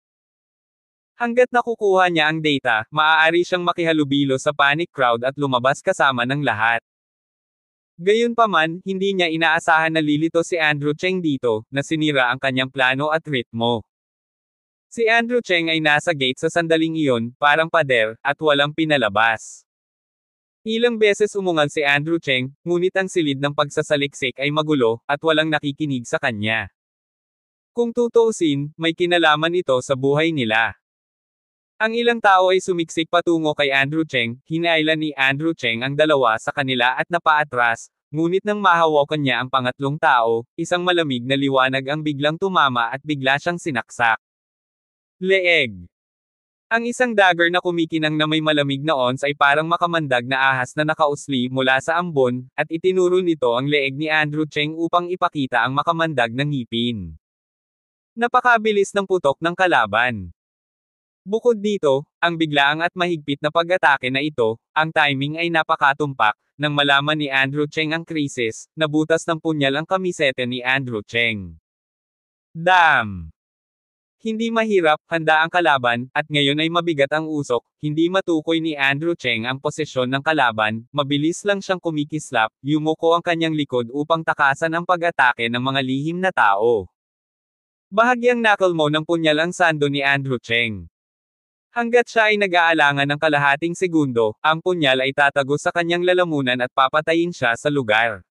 A: Hanggat nakukuha niya ang data, maaari siyang makihalubilo sa panic crowd at lumabas kasama ng lahat. Gayunpaman, hindi niya inaasahan na lilito si Andrew Cheng dito, na sinira ang kanyang plano at ritmo. Si Andrew Cheng ay nasa gate sa sandaling iyon, parang pader, at walang pinalabas. Ilang beses umungal si Andrew Cheng, ngunit ang silid ng pagsasaliksik ay magulo, at walang nakikinig sa kanya. Kung tutuusin, may kinalaman ito sa buhay nila. Ang ilang tao ay sumiksik patungo kay Andrew Cheng, hinailan ni Andrew Cheng ang dalawa sa kanila at napaatras, ngunit nang mahawakan niya ang pangatlong tao, isang malamig na liwanag ang biglang tumama at bigla siyang sinaksak. Leeg. Ang isang dagger na kumikinang na may malamig na ons ay parang makamandag na ahas na nakausli mula sa ambon, at itinuro nito ang leeg ni Andrew Cheng upang ipakita ang makamandag na ngipin. Napakabilis ng putok ng kalaban. Bukod dito, ang biglaang at mahigpit na pag-atake na ito, ang timing ay napakatumpak, nang malaman ni Andrew Cheng ang krisis, nabutas ng punyal ang kamisete ni Andrew Cheng. Damn! Hindi mahirap, handa ang kalaban, at ngayon ay mabigat ang usok, hindi matukoy ni Andrew Cheng ang posisyon ng kalaban, mabilis lang siyang kumikislap, yumuko ang kanyang likod upang takasan ang pag-atake ng mga lihim na tao. Bahagyang knuckle mo ng punyal ang sando ni Andrew Cheng. Hanggat siya ay nag-aalangan ng kalahating segundo, ang punyal ay tatagos sa kanyang lalamunan at papatayin siya sa lugar.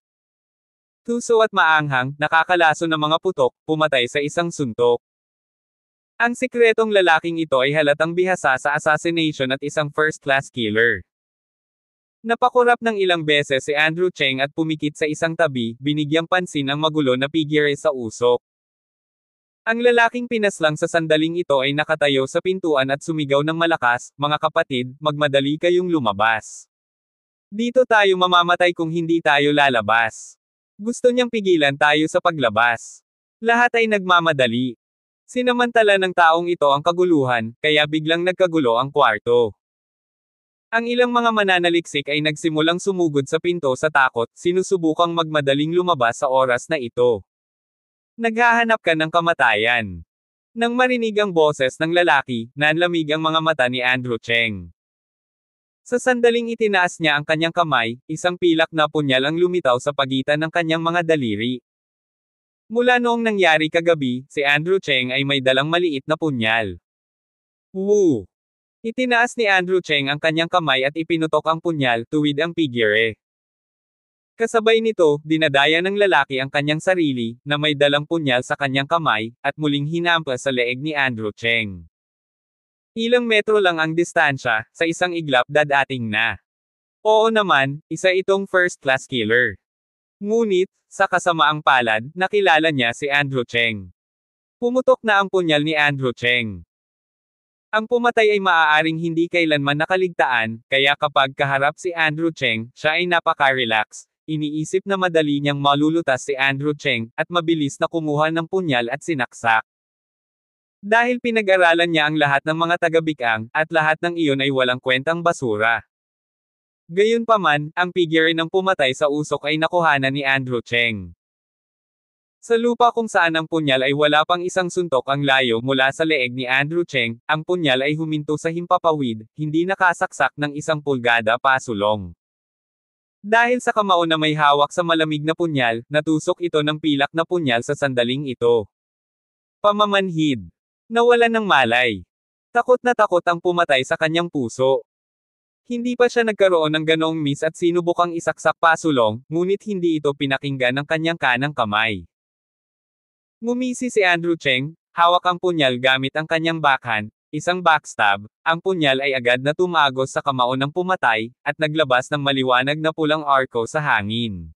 A: Tuso at maanghang, nakakalaso ng mga putok, pumatay sa isang suntok. Ang sikretong lalaking ito ay halatang bihasa sa assassination at isang first-class killer. Napakurap ng ilang beses si Andrew Cheng at pumikit sa isang tabi, binigyang pansin ang magulo na figure sa usok. Ang lalaking pinaslang sa sandaling ito ay nakatayo sa pintuan at sumigaw ng malakas, "Mga kapatid, magmadali kayong lumabas. Dito tayo mamamatay kung hindi tayo lalabas." Gusto niyang pigilan tayo sa paglabas. Lahat ay nagmamadali. Sinamantala ng taong ito ang kaguluhan, kaya biglang nagkagulo ang kwarto. Ang ilang mga mananaliksik ay nagsimulang sumugod sa pinto sa takot, sinusubukang magmadaling lumabas sa oras na ito. Naghahanap ka ng kamatayan. Nang marinig ang boses ng lalaki, nanlamig ang mga mata ni Andrew Cheng. Sa sandaling itinaas niya ang kanyang kamay, isang pilak na punyal ang lumitaw sa pagitan ng kanyang mga daliri. Mula noong nangyari kagabi, si Andrew Cheng ay may dalang maliit na punyal. Woo! Itinaas ni Andrew Cheng ang kanyang kamay at ipinutok ang punyal, tuwid ang figure. Kasabay nito, dinadaya ng lalaki ang kanyang sarili, na may dalang punyal sa kanyang kamay, at muling hinampas sa leeg ni Andrew Cheng. Ilang metro lang ang distansya, sa isang iglap dadating na. Oo naman, isa itong first-class killer. Ngunit, sa kasamaang palad, nakilala niya si Andrew Cheng. Pumutok na ang punyal ni Andrew Cheng. Ang pumatay ay maaaring hindi kailanman nakaligtaan, kaya kapag kaharap si Andrew Cheng, siya ay napaka-relax. Iniisip na madali niyang malulutas si Andrew Cheng, at mabilis na kumuha ng punyal at sinaksak. Dahil pinag-aralan niya ang lahat ng mga taga-bikang, at lahat ng iyon ay walang kwentang basura. Gayunpaman, ang figure ng pumatay sa usok ay nakuhanan ni Andrew Cheng. Sa lupa kung saan ang punyal ay wala pang isang suntok ang layo mula sa leeg ni Andrew Cheng, ang punyal ay huminto sa himpapawid, hindi nakasaksak ng 1 pulgada pasulong. Dahil sa kamao na may hawak sa malamig na punyal, natusok ito ng pilak na punyal sa sandaling ito. Pamamanhid. Nawalan ng malay. Takot na takot ang pumatay sa kanyang puso. Hindi pa siya nagkaroon ng ganoong miss at sinubukang isaksak pasulong, ngunit hindi ito pinakinggan ng kanyang kanang kamay. Ngumisi si Andrew Cheng, hawak ang punyal gamit ang kanyang backhand, isang backstab, ang punyal ay agad na tumagos sa kamao ng pumatay, at naglabas ng maliwanag na pulang arko sa hangin.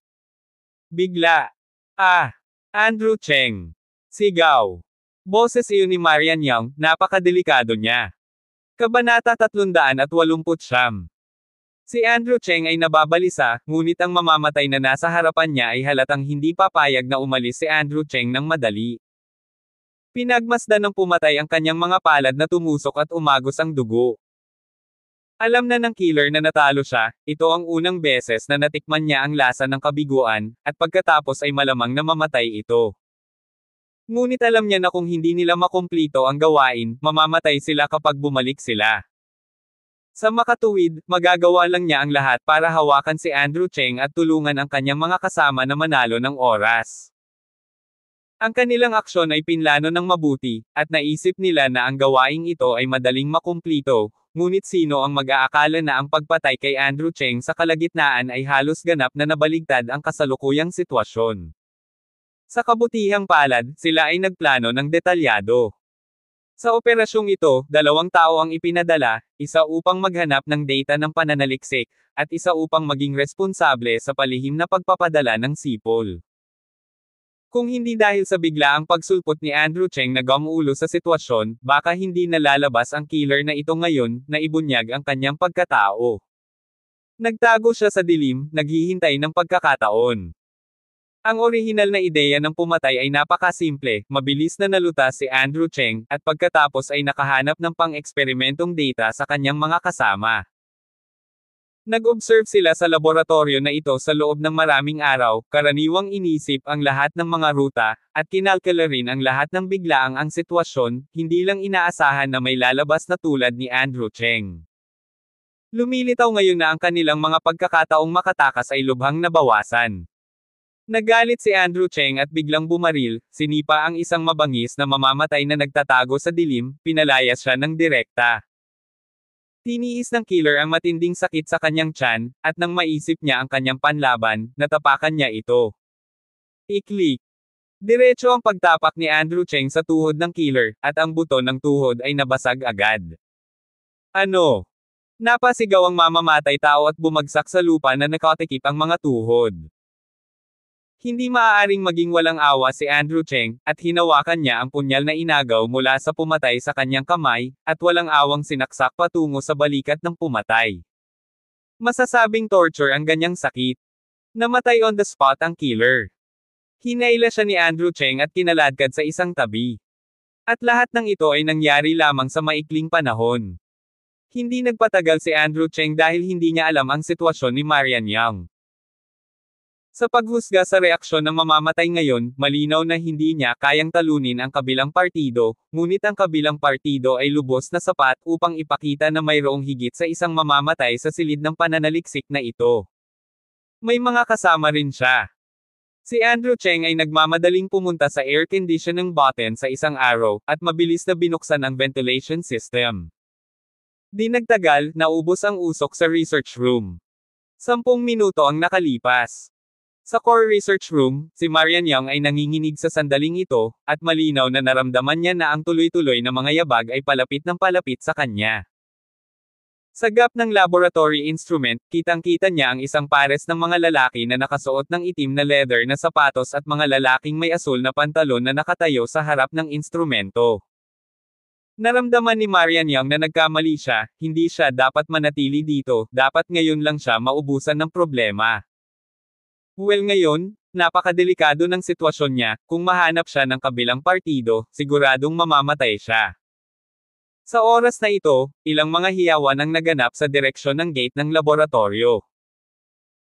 A: Bigla. Andrew Cheng. Sigaw. Boses iyon ni Marian Yang, napakadelikado niya. Kabanata 389. Si Andrew Cheng ay nababalisa, ngunit ang mamamatay na nasa harapan niya ay halatang hindi papayag na umalis si Andrew Cheng ng madali. Pinagmasdan ng pumatay ang kanyang mga palad na tumusok at umagos ang dugo. Alam na ng killer na natalo siya, ito ang unang beses na natikman niya ang lasa ng kabiguan, at pagkatapos ay malamang na mamatay ito. Ngunit alam niya na kung hindi nila makumplito ang gawain, mamamatay sila kapag bumalik sila. Sa makatuwid, magagawa lang niya ang lahat para hawakan si Andrew Cheng at tulungan ang kanyang mga kasama na manalo ng oras. Ang kanilang aksyon ay pinlano ng mabuti, at naisip nila na ang gawaing ito ay madaling makumplito, ngunit sino ang mag-aakala na ang pagpatay kay Andrew Cheng sa kalagitnaan ay halos ganap na nabaligtad ang kasalukuyang sitwasyon. Sa kabutihang palad, sila ay nagplano ng detalyado. Sa operasyong ito, 2 tao ang ipinadala, isa upang maghanap ng data ng pananaliksik, at isa upang maging responsable sa palihim na pagpapadala ng sipol. Kung hindi dahil sa biglaang pagsulpot ni Andrew Cheng na gumulo sa sitwasyon, baka hindi nalalabas ang killer na ito ngayon, na ibunyag ang kanyang pagkatao. Nagtago siya sa dilim, naghihintay ng pagkakataon. Ang orihinal na ideya ng pumatay ay napakasimple, mabilis na nalutas si Andrew Cheng, at pagkatapos ay nakahanap ng pang-eksperimentong data sa kanyang mga kasama. Nag-observe sila sa laboratorio na ito sa loob ng maraming araw, karaniwang inisip ang lahat ng mga ruta, at kinalkula rin ang lahat ng biglaang ang sitwasyon, hindi lang inaasahan na may lalabas na tulad ni Andrew Cheng. Lumilitaw ngayon na ang kanilang mga pagkakataong makatakas ay lubhang nabawasan. Nagalit si Andrew Cheng at biglang bumaril, sinipa ang isang mabangis na mamamatay na nagtatago sa dilim, pinalayas siya ng direkta. Tiniis ng killer ang matinding sakit sa kanyang tiyan, at nang maisip niya ang kanyang panlaban, natapakan niya ito. Iklik. Diretso ang pagtapak ni Andrew Cheng sa tuhod ng killer, at ang buto ng tuhod ay nabasag agad. Ano? Napasigaw ang mamamatay tao at bumagsak sa lupa na nakatikip ang mga tuhod. Hindi maaaring maging walang awa si Andrew Cheng, at hinawakan niya ang punyal na inagaw mula sa pumatay sa kanyang kamay, at walang awang sinaksak patungo sa balikat ng pumatay. Masasabing torture ang ganyang sakit. Namatay on the spot ang killer. Hinaila siya ni Andrew Cheng at kinaladkad sa isang tabi. At lahat ng ito ay nangyari lamang sa maikling panahon. Hindi nagpatagal si Andrew Cheng dahil hindi niya alam ang sitwasyon ni Marian Yang. Sa paghusga sa reaksyon ng mamamatay ngayon, malinaw na hindi niya kayang talunin ang kabilang partido, ngunit ang kabilang partido ay lubos na sapat upang ipakita na mayroong higit sa isang mamamatay sa silid ng pananaliksik na ito. May mga kasama rin siya. Si Andrew Cheng ay nagmamadaling pumunta sa air conditioning button sa isang araw, at mabilis na binuksan ang ventilation system. Di nagtagal, naubos ang usok sa research room. 10 minuto ang nakalipas. Sa core research room, si Marian Yang ay nanginginig sa sandaling ito, at malinaw na naramdaman niya na ang tuloy-tuloy na mga yabag ay palapit ng palapit sa kanya. Sa gap ng laboratory instrument, kitang-kita niya ang isang pares ng mga lalaki na nakasuot ng itim na leather na sapatos at mga lalaking may asul na pantalon na nakatayo sa harap ng instrumento. Naramdaman ni Marian Yang na nagkamali siya, hindi siya dapat manatili dito, dapat ngayon lang siya maubusan ng problema. Well ngayon, napakadelikado ng sitwasyon niya, kung mahanap siya ng kabilang partido, siguradong mamamatay siya. Sa oras na ito, ilang mga hiyawan ang naganap sa direksyon ng gate ng laboratorio.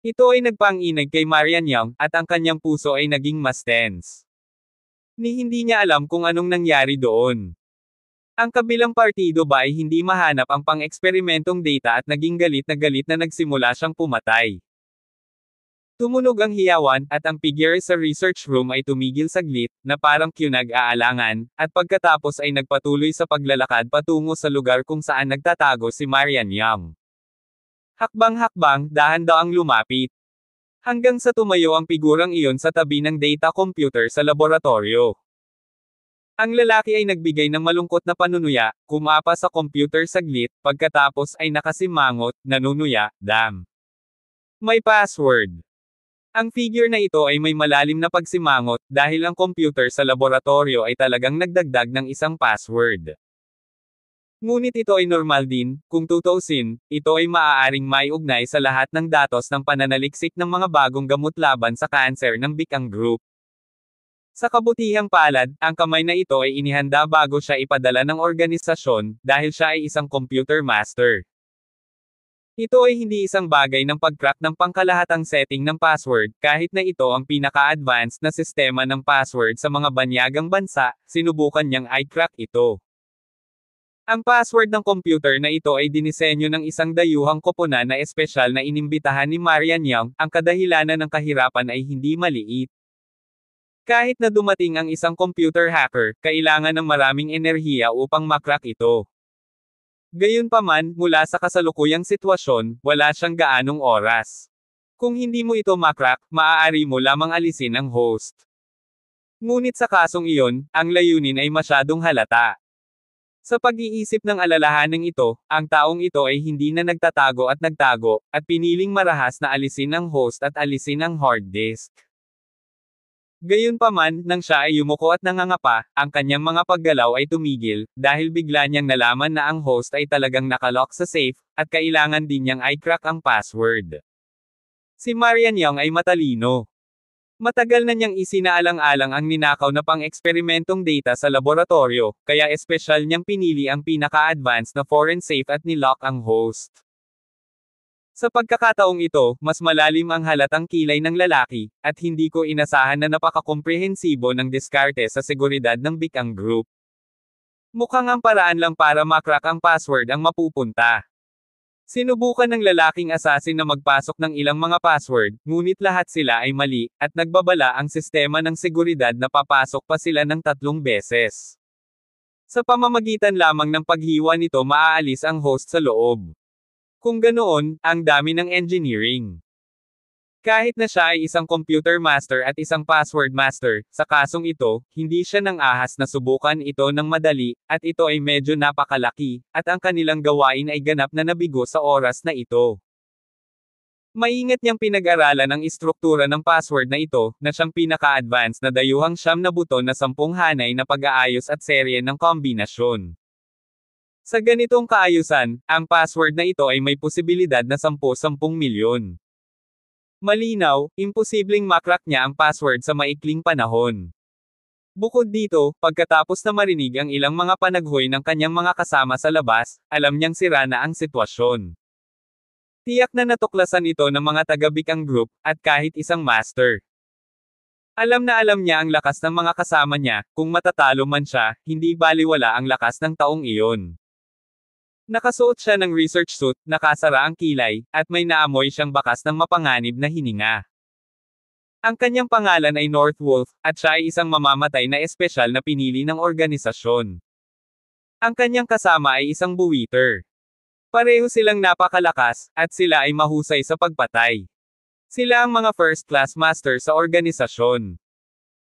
A: Ito ay nagpang-inig kay Marian Yang, at ang kanyang puso ay naging mas tense. Hindi niya alam kung anong nangyari doon. Ang kabilang partido ba ay hindi mahanap ang pang-eksperimentong data at naging galit na nagsimula siyang pumatay. Tumunog ang hiyawan, at ang figure sa research room ay tumigil saglit, na parang nag-aalangan, at pagkatapos ay nagpatuloy sa paglalakad patungo sa lugar kung saan nagtatago si Marian Yang. Hakbang-hakbang, dahan-daang lumapit. Hanggang sa tumayo ang figurang iyon sa tabi ng data computer sa laboratorio. Ang lalaki ay nagbigay ng malungkot na panunuya, kumapa sa computer saglit, pagkatapos ay nakasimangot, nanunuya, "Damn. May password." Ang figure na ito ay may malalim na pagsimangot, dahil ang computer sa laboratorio ay talagang nagdagdag ng isang password. Ngunit ito ay normal din, kung tutuusin, ito ay maaaring maiugnay sa lahat ng datos ng pananaliksik ng mga bagong gamot laban sa kanser ng Bicang Group. Sa kabutihang palad, ang kamay na ito ay inihanda bago siya ipadala ng organisasyon, dahil siya ay isang computer master. Ito ay hindi isang bagay ng pag-crack ng pangkalahatang setting ng password, kahit na ito ang pinaka-advanced na sistema ng password sa mga banyagang bansa, sinubukan niyang i-crack ito. Ang password ng computer na ito ay dinisenyo ng isang dayuhang koponan na espesyal na inimbitahan ni Marian Young, ang kadahilanan ng kahirapan ay hindi maliit. Kahit na dumating ang isang computer hacker, kailangan ng maraming enerhiya upang makrack ito. Gayunpaman, mula sa kasalukuyang sitwasyon, wala siyang gaanong oras. Kung hindi mo ito makrack, maaari mo lamang alisin ang host. Ngunit sa kasong iyon, ang layunin ay masyadong halata. Sa pag-iisip ng alalahaning ito, ang taong ito ay hindi na nagtatago, at piniling marahas na alisin ang host at alisin ang hard disk. Gayunpaman, nang siya ay yumuko at nangangapa, ang kanyang mga paggalaw ay tumigil, dahil bigla niyang nalaman na ang host ay talagang nakalock sa safe, at kailangan din niyang i-crack ang password. Si Marian Young ay matalino. Matagal na niyang isinaalang-alang ang ninakaw na pang-eksperimentong data sa laboratorio, kaya espesyal niyang pinili ang pinaka-advanced na foreign safe at nilock ang host. Sa pagkakataong ito, mas malalim ang halatang kilay ng lalaki, at hindi ko inasahan na napakakomprehensibo ng diskarte sa seguridad ng Bicang Group. Mukhang ang paraan lang para makrack ang password ang mapupunta. Sinubukan ng lalaking assassin na magpasok ng ilang mga password, ngunit lahat sila ay mali, at nagbabala ang sistema ng seguridad na papasok pa sila ng 3 beses. Sa pamamagitan lamang ng paghiwa nito maaalis ang host sa loob. Kung ganoon, ang dami ng engineering. Kahit na siya ay isang computer master at isang password master, sa kasong ito, hindi siya nang ahas na subukan ito ng madali, at ito ay medyo napakalaki, at ang kanilang gawain ay ganap na nabigo sa oras na ito. Maingat niyang pinag-aralan ang istruktura ng password na ito, na siyang pinaka-advanced na dayuhang 9 na buto na 10 hanay na pag-aayos at serye ng kombinasyon. Sa ganitong kaayusan, ang password na ito ay may posibilidad na 10-10 milyon. Malinaw, imposibleng makrack niya ang password sa maikling panahon. Bukod dito, pagkatapos na marinig ang ilang mga panaghoy ng kanyang mga kasama sa labas, alam niyang sira na ang sitwasyon. Tiyak na natuklasan ito ng mga taga-Bicang Group, at kahit isang master. Alam na alam niya ang lakas ng mga kasama niya, kung matatalo man siya, hindi baliwala ang lakas ng taong iyon. Nakasuot siya ng research suit, nakasara ang kilay, at may naamoy siyang bakas ng mapanganib na hininga. Ang kanyang pangalan ay North Wolf, at siya ay isang mamamatay na espesyal na pinili ng organisasyon. Ang kanyang kasama ay isang buwiter. Pareho silang napakalakas, at sila ay mahusay sa pagpatay. Sila ang mga first-class master sa organisasyon.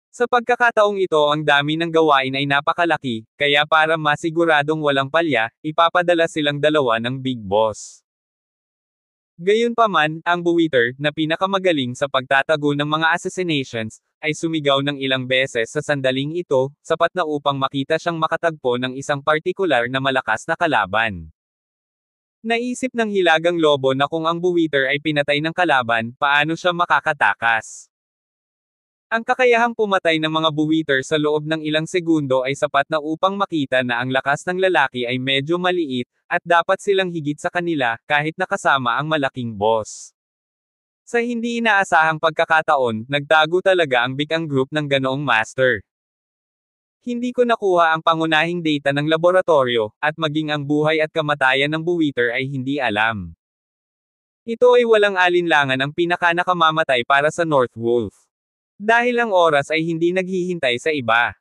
A: Sa pagkakataong ito ang dami ng gawain ay napakalaki, kaya para masiguradong walang palya, ipapadala silang dalawa ng Big Boss. Gayunpaman, ang buwiter, na pinakamagaling sa pagtatago ng mga assassinations, ay sumigaw ng ilang beses sa sandaling ito, sapat na upang makita siyang makatagpo ng isang partikular na malakas na kalaban. Naisip ng hilagang lobo na kung ang buwiter ay pinatay ng kalaban, paano siya makakatakas? Ang kakayahang pumatay ng mga buwiter sa loob ng ilang segundo ay sapat na upang makita na ang lakas ng lalaki ay medyo maliit, at dapat silang higit sa kanila, kahit nakasama ang malaking boss. Sa hindi inaasahang pagkakataon, nagtago talaga ang Bicang Group ng ganoong master. Hindi ko nakuha ang pangunahing data ng laboratorio, at maging ang buhay at kamatayan ng buwiter ay hindi alam. Ito ay walang alinlangan ang pinakanakamamatay para sa North Wolf. Dahil ang oras ay hindi naghihintay sa iba.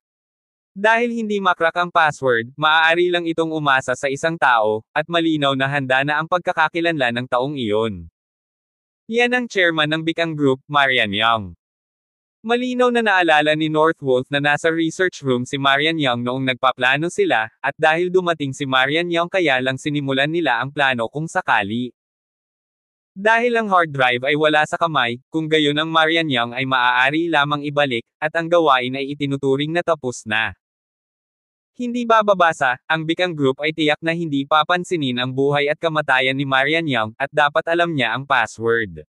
A: Dahil hindi makrack ang password, maaari lang itong umasa sa isang tao, at malinaw na handa na ang pagkakakilanlan ng taong iyon. Yan ang chairman ng Bicang Group, Marian Young. Malinaw na naalala ni North Wolf na nasa research room si Marian Young noong nagpaplano sila, at dahil dumating si Marian Young kaya lang sinimulan nila ang plano kung sakali. Dahil ang hard drive ay wala sa kamay, kung gayon ang Marian Young ay maaari lamang ibalik, at ang gawain ay itinuturing na tapos na. Hindi bababasa, ang Bikang Group ay tiyak na hindi papansinin ang buhay at kamatayan ni Marian Young, at dapat alam niya ang password.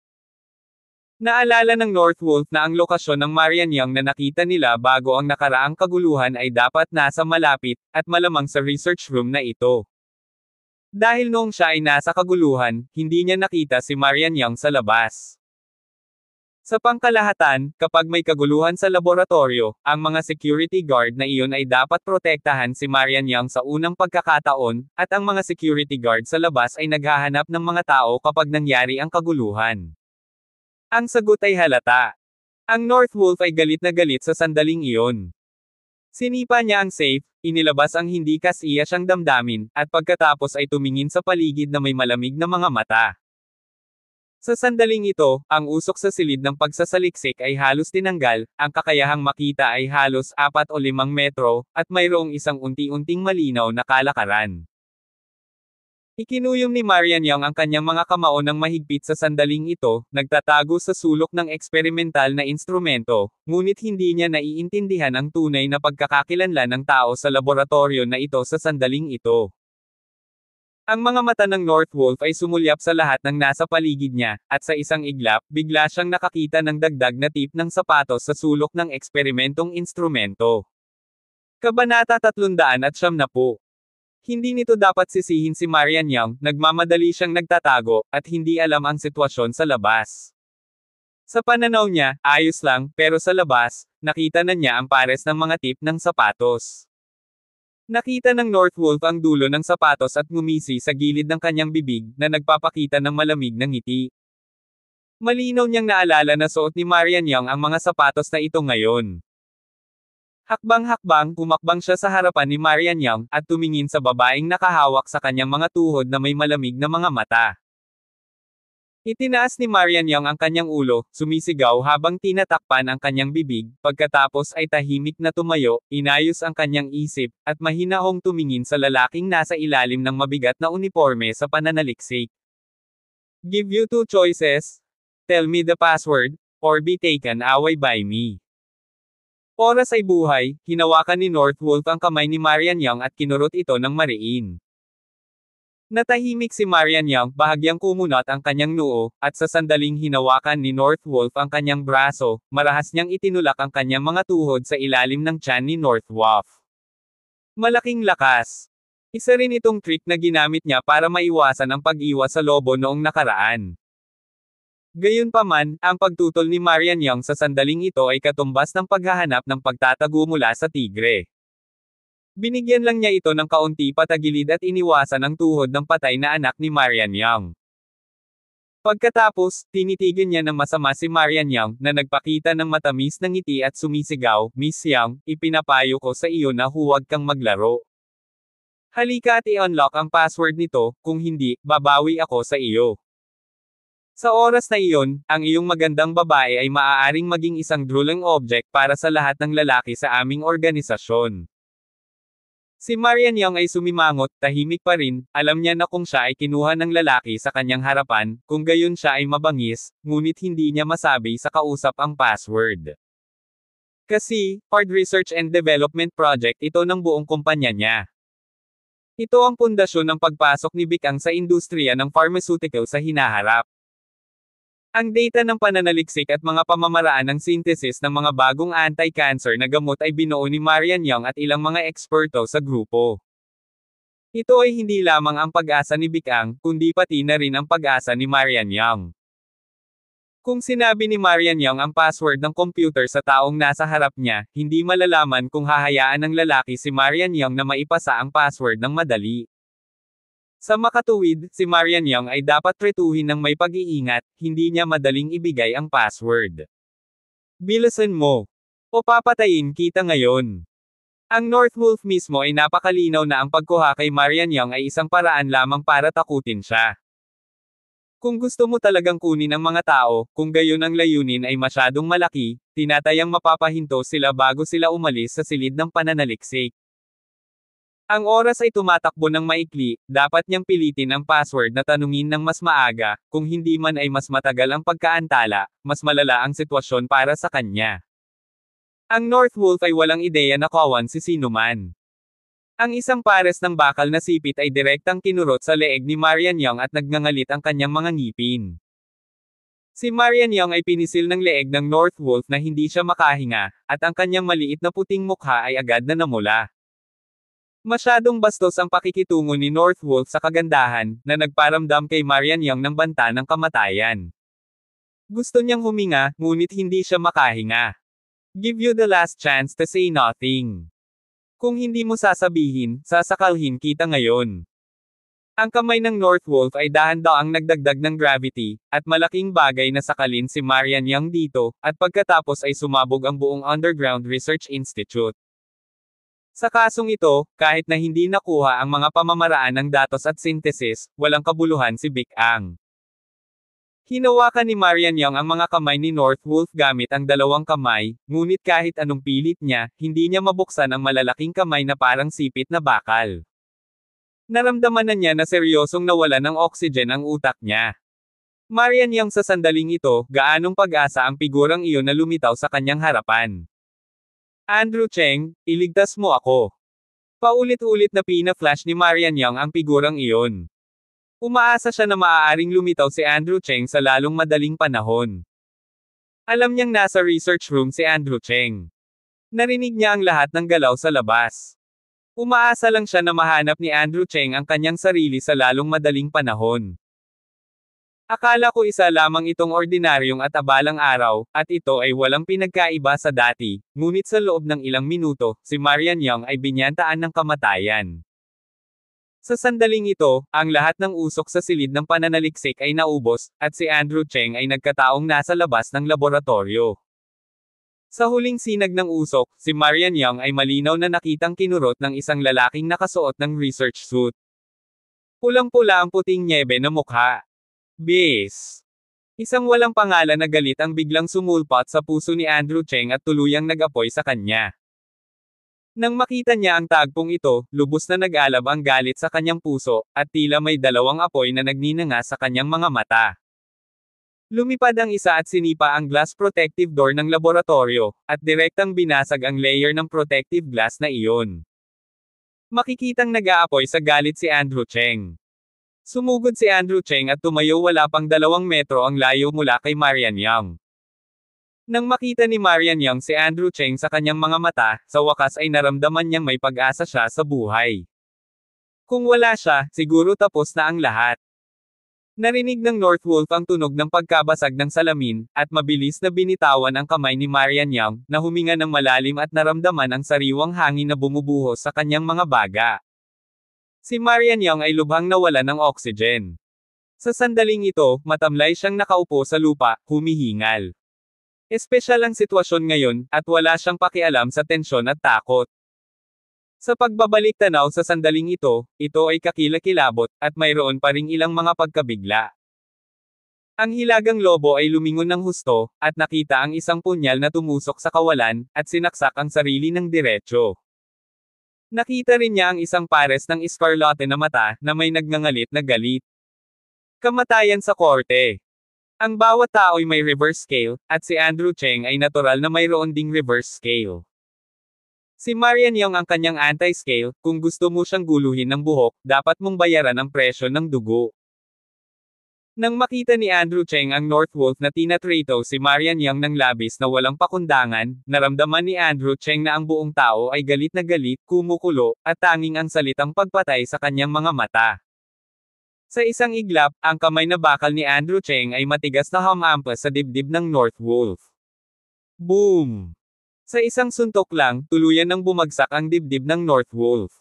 A: Naalala ng Northwolf na ang lokasyon ng Marian Young na nakita nila bago ang nakaraang kaguluhan ay dapat nasa malapit, at malamang sa research room na ito. Dahil noong siya ay nasa kaguluhan, hindi niya nakita si Marian Young sa labas. Sa pangkalahatan, kapag may kaguluhan sa laboratorio, ang mga security guard na iyon ay dapat protektahan si Marian Young sa unang pagkakataon, at ang mga security guard sa labas ay naghahanap ng mga tao kapag nangyari ang kaguluhan. Ang sagot ay halata. Ang Northwolf ay galit na galit sa sandaling iyon. Sinipa niya ang safe, inilabas ang hindi kasiya siyang damdamin, at pagkatapos ay tumingin sa paligid na may malamig na mga mata. Sa sandaling ito, ang usok sa silid ng pagsasaliksik ay halos tinanggal, ang kakayahang makita ay halos 4 o 5 metro, at mayroong isang unti-unting malinaw na kalakaran. Ikinuyom ni Marian Young ang kanyang mga kamao ng mahigpit sa sandaling ito, nagtatago sa sulok ng eksperimental na instrumento, ngunit hindi niya naiintindihan ang tunay na pagkakakilanlan ng tao sa laboratorio na ito sa sandaling ito. Ang mga mata ng Northwolf ay sumulyap sa lahat ng nasa paligid niya, at sa isang iglap, bigla siyang nakakita ng dagdag na tip ng sapatos sa sulok ng eksperimentong instrumento. Kabanata 390. Hindi nito dapat sisihin si Marian Young, nagmamadali siyang nagtatago, at hindi alam ang sitwasyon sa labas. Sa pananaw niya, ayos lang, pero sa labas, nakita na niya ang pares ng mga tip ng sapatos. Nakita ng Northwolf ang dulo ng sapatos at ngumisi sa gilid ng kanyang bibig, na nagpapakita ng malamig na ngiti. Malinaw niyang naalala na suot ni Marian Young ang mga sapatos na ito ngayon. Hakbang-hakbang, humakbang siya sa harapan ni Marian Young, at tumingin sa babaeng nakahawak sa kanyang mga tuhod na may malamig na mga mata. Itinaas ni Marian Young ang kanyang ulo, sumisigaw habang tinatakpan ang kanyang bibig, pagkatapos ay tahimik na tumayo, inayos ang kanyang isip, at mahinahong tumingin sa lalaking nasa ilalim ng mabigat na uniforme sa pananaliksik. Give you 2 choices. Tell me the password, or be taken away by me. Oras ay buhay, hinawakan ni Northwolf ang kamay ni Marian Young at kinurot ito ng mariin. Natahimik si Marian Young, bahagyang kumunat ang kanyang noo, at sa sandaling hinawakan ni Northwolf ang kanyang braso, marahas niyang itinulak ang kanyang mga tuhod sa ilalim ng tiyan ni Northwolf. Malaking lakas. Isa rin itong trick na ginamit niya para maiwasan ang pag-iwas sa lobo noong nakaraan. Gayunpaman, ang pagtutol ni Marian Young sa sandaling ito ay katumbas ng paghahanap ng pagtatago mula sa tigre. Binigyan lang niya ito ng kaunti patagilid at iniwasan ang tuhod ng patay na anak ni Marian Young. Pagkatapos, tinitigan niya ng masama si Marian Young, na nagpakita ng matamis na ngiti at sumisigaw, "Miss Young, ipinapayo ko sa iyo na huwag kang maglaro. Halika at i-unlock ang password nito, kung hindi, babawi ako sa iyo." Sa oras na iyon, ang iyong magandang babae ay maaaring maging isang drooling object para sa lahat ng lalaki sa aming organisasyon. Si Marian Young ay sumimangot, tahimik pa rin, alam niya na kung siya ay kinuha ng lalaki sa kanyang harapan, kung gayon siya ay mabangis, ngunit hindi niya masabi sa kausap ang password. Kasi, part research and development project ito ng buong kumpanya niya. Ito ang pundasyon ng pagpasok ni Bikang sa industriya ng pharmaceutical sa hinaharap. Ang data ng pananaliksik at mga pamamaraan ng synthesis ng mga bagong anti-cancer na gamot ay binuo ni Marian Young at ilang mga eksperto sa grupo. Ito ay hindi lamang ang pag-asa ni Bikang, kundi pati na rin ang pag-asa ni Marian Young. Kung sinabi ni Marian Young ang password ng computer sa taong nasa harap niya, hindi malalaman kung hahayaan ng lalaki si Marian Young na maipasa ang password ng madali. Sa makatuwid, si Marian Young ay dapat tretuhin ng may pag-iingat, hindi niya madaling ibigay ang password. Bilisan mo. O papatayin kita ngayon. Ang Northwolf mismo ay napakalinaw na ang pagkuha kay Marian Young ay isang paraan lamang para takutin siya. Kung gusto mo talagang kunin ang mga tao, kung gayon ang layunin ay masyadong malaki, tinatayang mapapahinto sila bago sila umalis sa silid ng pananaliksik. Ang oras ay tumatakbo ng maikli, dapat niyang pilitin ang password na tanungin ng mas maaga, kung hindi man ay mas matagal ang pagkaantala, mas malala ang sitwasyon para sa kanya. Ang Northwolf ay walang ideya na kawan si sino man. Ang isang pares ng bakal na sipit ay direktang kinurot sa leeg ni Marian Young at nagngangalit ang kanyang mga ngipin. Si Marian Young ay pinisil ng leeg ng North Wolf na hindi siya makahinga, at ang kanyang maliit na puting mukha ay agad na namula. Masyadong bastos ang pakikitungo ni North Wolf sa kagandahan, na nagparamdam kay Marian Young ng banta ng kamatayan. Gusto niyang huminga, ngunit hindi siya makahinga. Give you the last chance to say nothing. Kung hindi mo sasabihin, sasakalhin kita ngayon. Ang kamay ng North Wolf ay dahan-daang nagdagdag ng gravity, at malaking bagay na sakalin si Marian Young dito, at pagkatapos ay sumabog ang buong Underground Research Institute. Sa kasong ito, kahit na hindi nakuha ang mga pamamaraan ng datos at synthesis, walang kabuluhan si Big Ang. Hinawakan ni Marian Young ang mga kamay ni North Wolf gamit ang dalawang kamay, ngunit kahit anong pilit niya, hindi niya mabuksan ang malalaking kamay na parang sipit na bakal. Naramdaman na niya na seryosong nawala ng oxygen ang utak niya. Marian Young sa sandaling ito, gaanong pag-asa ang figurang iyon na lumitaw sa kanyang harapan. Andrew Cheng, iligtas mo ako. Paulit-ulit na pina-flash ni Marian Young ang figurang iyon. Umaasa siya na maaaring lumitaw si Andrew Cheng sa lalong madaling panahon. Alam niyang nasa research room si Andrew Cheng. Narinig niya ang lahat ng galaw sa labas. Umaasa lang siya na mahanap ni Andrew Cheng ang kanyang sarili sa lalong madaling panahon. Akala ko isa lamang itong ordinaryong at abalang araw, at ito ay walang pinagkaiba sa dati, ngunit sa loob ng ilang minuto, si Marian Young ay binyantaan ng kamatayan. Sa sandaling ito, ang lahat ng usok sa silid ng pananaliksik ay naubos, at si Andrew Cheng ay nagkataong nasa labas ng laboratorio. Sa huling sinag ng usok, si Marian Young ay malinaw na nakitang kinurot ng isang lalaking nakasuot ng research suit. Pulang-pula ang puting nyebe na mukha. Bis! Isang walang pangalan na galit ang biglang sumulpot sa puso ni Andrew Cheng at tuluyang nag-apoy sa kanya. Nang makita niya ang tagpong ito, lubos na nag-alab ang galit sa kanyang puso, at tila may dalawang apoy na nagninanga sa kanyang mga mata. Lumipad ang isa at sinipa ang glass protective door ng laboratorio, at direktang binasag ang layer ng protective glass na iyon. Makikitang nag-aapoy sa galit si Andrew Cheng. Sumugod si Andrew Cheng at tumayo wala pang 2 metro ang layo mula kay Marian Young. Nang makita ni Marian Young si Andrew Cheng sa kanyang mga mata, sa wakas ay naramdaman niyang may pag-asa siya sa buhay. Kung wala siya, siguro tapos na ang lahat. Narinig ng North Wolf ang tunog ng pagkabasag ng salamin, at mabilis na binitawan ang kamay ni Marian Young, na huminga ng malalim at naramdaman ang sariwang hangin na bumubuhos sa kanyang mga baga. Si Marian Young ay lubhang nawala ng oxygen. Sa sandaling ito, matamlay siyang nakaupo sa lupa, humihingal. Espesyal ang sitwasyon ngayon, at wala siyang pakialam sa tensyon at takot. Sa pagbabalik tanaw sa sandaling ito ay kakilakilabot, at mayroon pa ring ilang mga pagkabigla. Ang hilagang lobo ay lumingon ng husto, at nakita ang isang punyal na tumusok sa kawalan, at sinaksak ang sarili ng diretsyo. Nakita rin niya ang isang pares ng eskarlate na mata, na may nagngangalit na galit. Kamatayan sa korte. Ang bawat tao'y may reverse scale, at si Andrew Cheng ay natural na mayroon ding reverse scale. Si Marian Young ang kanyang anti-scale, kung gusto mo siyang guluhin ng buhok, dapat mong bayaran ang presyo ng dugo. Nang makita ni Andrew Cheng ang North Wolf na tinatrito si Marian Young ng labis na walang pakundangan, naramdaman ni Andrew Cheng na ang buong tao ay galit na galit, kumukulo, at tanging ang salitang pagpatay sa kanyang mga mata. Sa isang iglap, ang kamay na bakal ni Andrew Cheng ay matigas na humampas sa dibdib ng North Wolf. Boom! Sa isang suntok lang, tuluyan nang bumagsak ang dibdib ng North Wolf.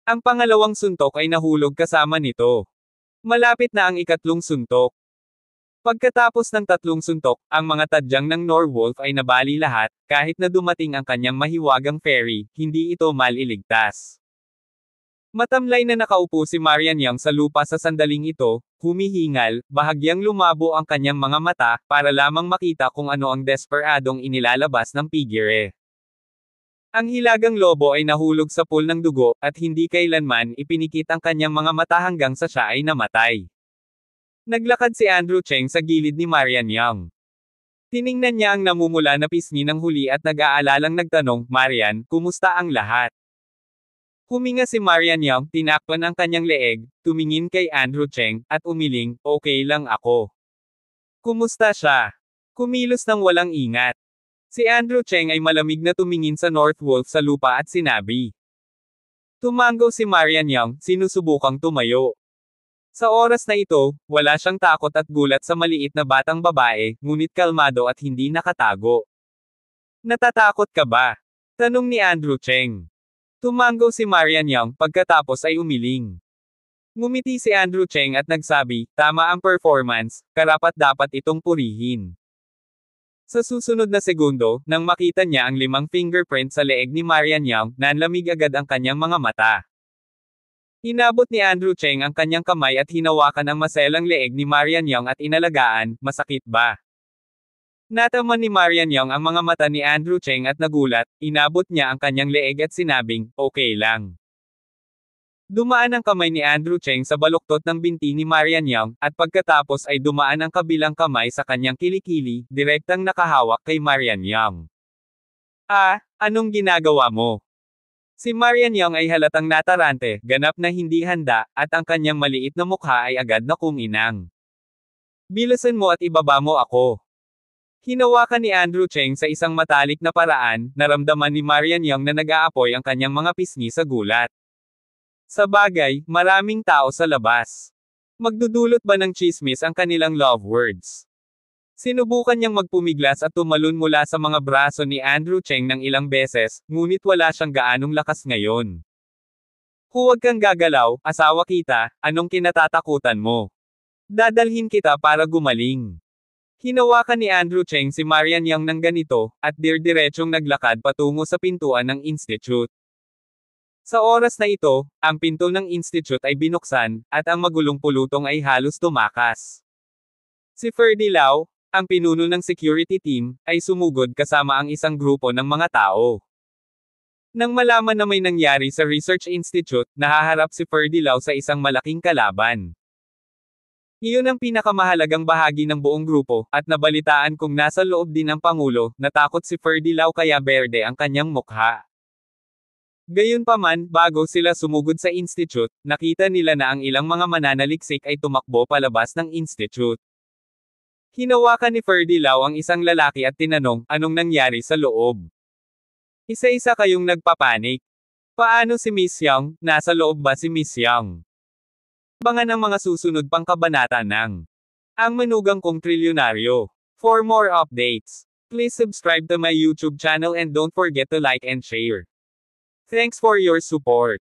A: Ang pangalawang suntok ay nahulog kasama nito. Malapit na ang ikatlong suntok. Pagkatapos ng 3 suntok, ang mga tadyang ng North Wolf ay nabali lahat, kahit na dumating ang kanyang mahiwagang fairy, hindi ito maliligtas. Matamlay na nakaupo si Marian Young sa lupa sa sandaling ito, humihingal, bahagyang lumabo ang kanyang mga mata, para lamang makita kung ano ang desperadong inilalabas ng figure. Ang hilagang lobo ay nahulog sa pool ng dugo, at hindi kailanman ipinikit ang kanyang mga mata hanggang sa siya ay namatay. Naglakad si Andrew Cheng sa gilid ni Marian Young. Tiningnan niya ang namumula na pisngi ng huli at nag-aalalang nagtanong, Marian, kumusta ang lahat? Huminga si Marian Young, tinakpan ang kanyang leeg, tumingin kay Andrew Cheng, at umiling, okay lang ako. Kumusta siya? Kumilos ng walang ingat. Si Andrew Cheng ay malamig na tumingin sa North Wolf sa lupa at sinabi. Tumango si Marian Young, sinusubukang tumayo. Sa oras na ito, wala siyang takot at gulat sa maliit na batang babae, ngunit kalmado at hindi nakatago. Natatakot ka ba? Tanong ni Andrew Cheng. Tumango si Marian Young, pagkatapos ay umiling. Ngumiti si Andrew Cheng at nagsabi, tama ang performance, karapat-dapat itong purihin. Sa susunod na segundo, nang makita niya ang 5 fingerprint sa leeg ni Marian Young, nanlamig agad ang kanyang mga mata. Inabot ni Andrew Cheng ang kanyang kamay at hinawakan ang maselang leeg ni Marian Young at inalagaan, masakit ba? Nataman ni Marian Young ang mga mata ni Andrew Cheng at nagulat, inabot niya ang kanyang leeg at sinabing, okay lang. Dumaan ang kamay ni Andrew Cheng sa baluktot ng binti ni Marian Young, at pagkatapos ay dumaan ang kabilang kamay sa kanyang kilikili, direktang nakahawak kay Marian Young. Anong ginagawa mo? Si Marian Young ay halatang natarante, ganap na hindi handa, at ang kanyang maliit na mukha ay agad na kuminang. Bilisan mo at ibaba mo ako. Hinawakan ni Andrew Cheng sa isang matalik na paraan, naramdaman ni Marian Young na nag-aapoy ang kanyang mga pisngi sa gulat. Sa bagay, maraming tao sa labas. Magdudulot ba ng chismis ang kanilang love words? Sinubukan niyang magpumiglas at tumalon mula sa mga braso ni Andrew Cheng ng ilang beses, ngunit wala siyang gaanong lakas ngayon. Huwag kang gagalaw, asawa kita, anong kinatatakutan mo? Dadalhin kita para gumaling. Hinawakan ni Andrew Cheng si Marian Young ng ganito, at dirdiretsong naglakad patungo sa pintuan ng institute. Sa oras na ito, ang pinto ng institute ay binuksan, at ang magulong pulutong ay halos tumakas. Si Ferdy Lau, ang pinuno ng security team, ay sumugod kasama ang isang grupo ng mga tao. Nang malaman na may nangyari sa Research Institute, nahaharap si Ferdy Lau sa isang malaking kalaban. Iyon ang pinakamahalagang bahagi ng buong grupo, at nabalitaan kung nasa loob din ang Pangulo, natakot si Ferdy Lau kaya berde ang kanyang mukha. Gayunpaman, bago sila sumugod sa institute, nakita nila na ang ilang mga mananaliksik ay tumakbo palabas ng institute. Hinawakan ni Ferdy Lau ang isang lalaki at tinanong, anong nangyari sa loob? Isa-isa kayong nagpapanik. Paano si Miss Young, nasa loob ba si Miss Young? Abangan ang mga susunod pang kabanata ng Ang Manugang Kong Trilyonaryo. For more updates, please subscribe to my YouTube channel and don't forget to like and share. Thanks for your support.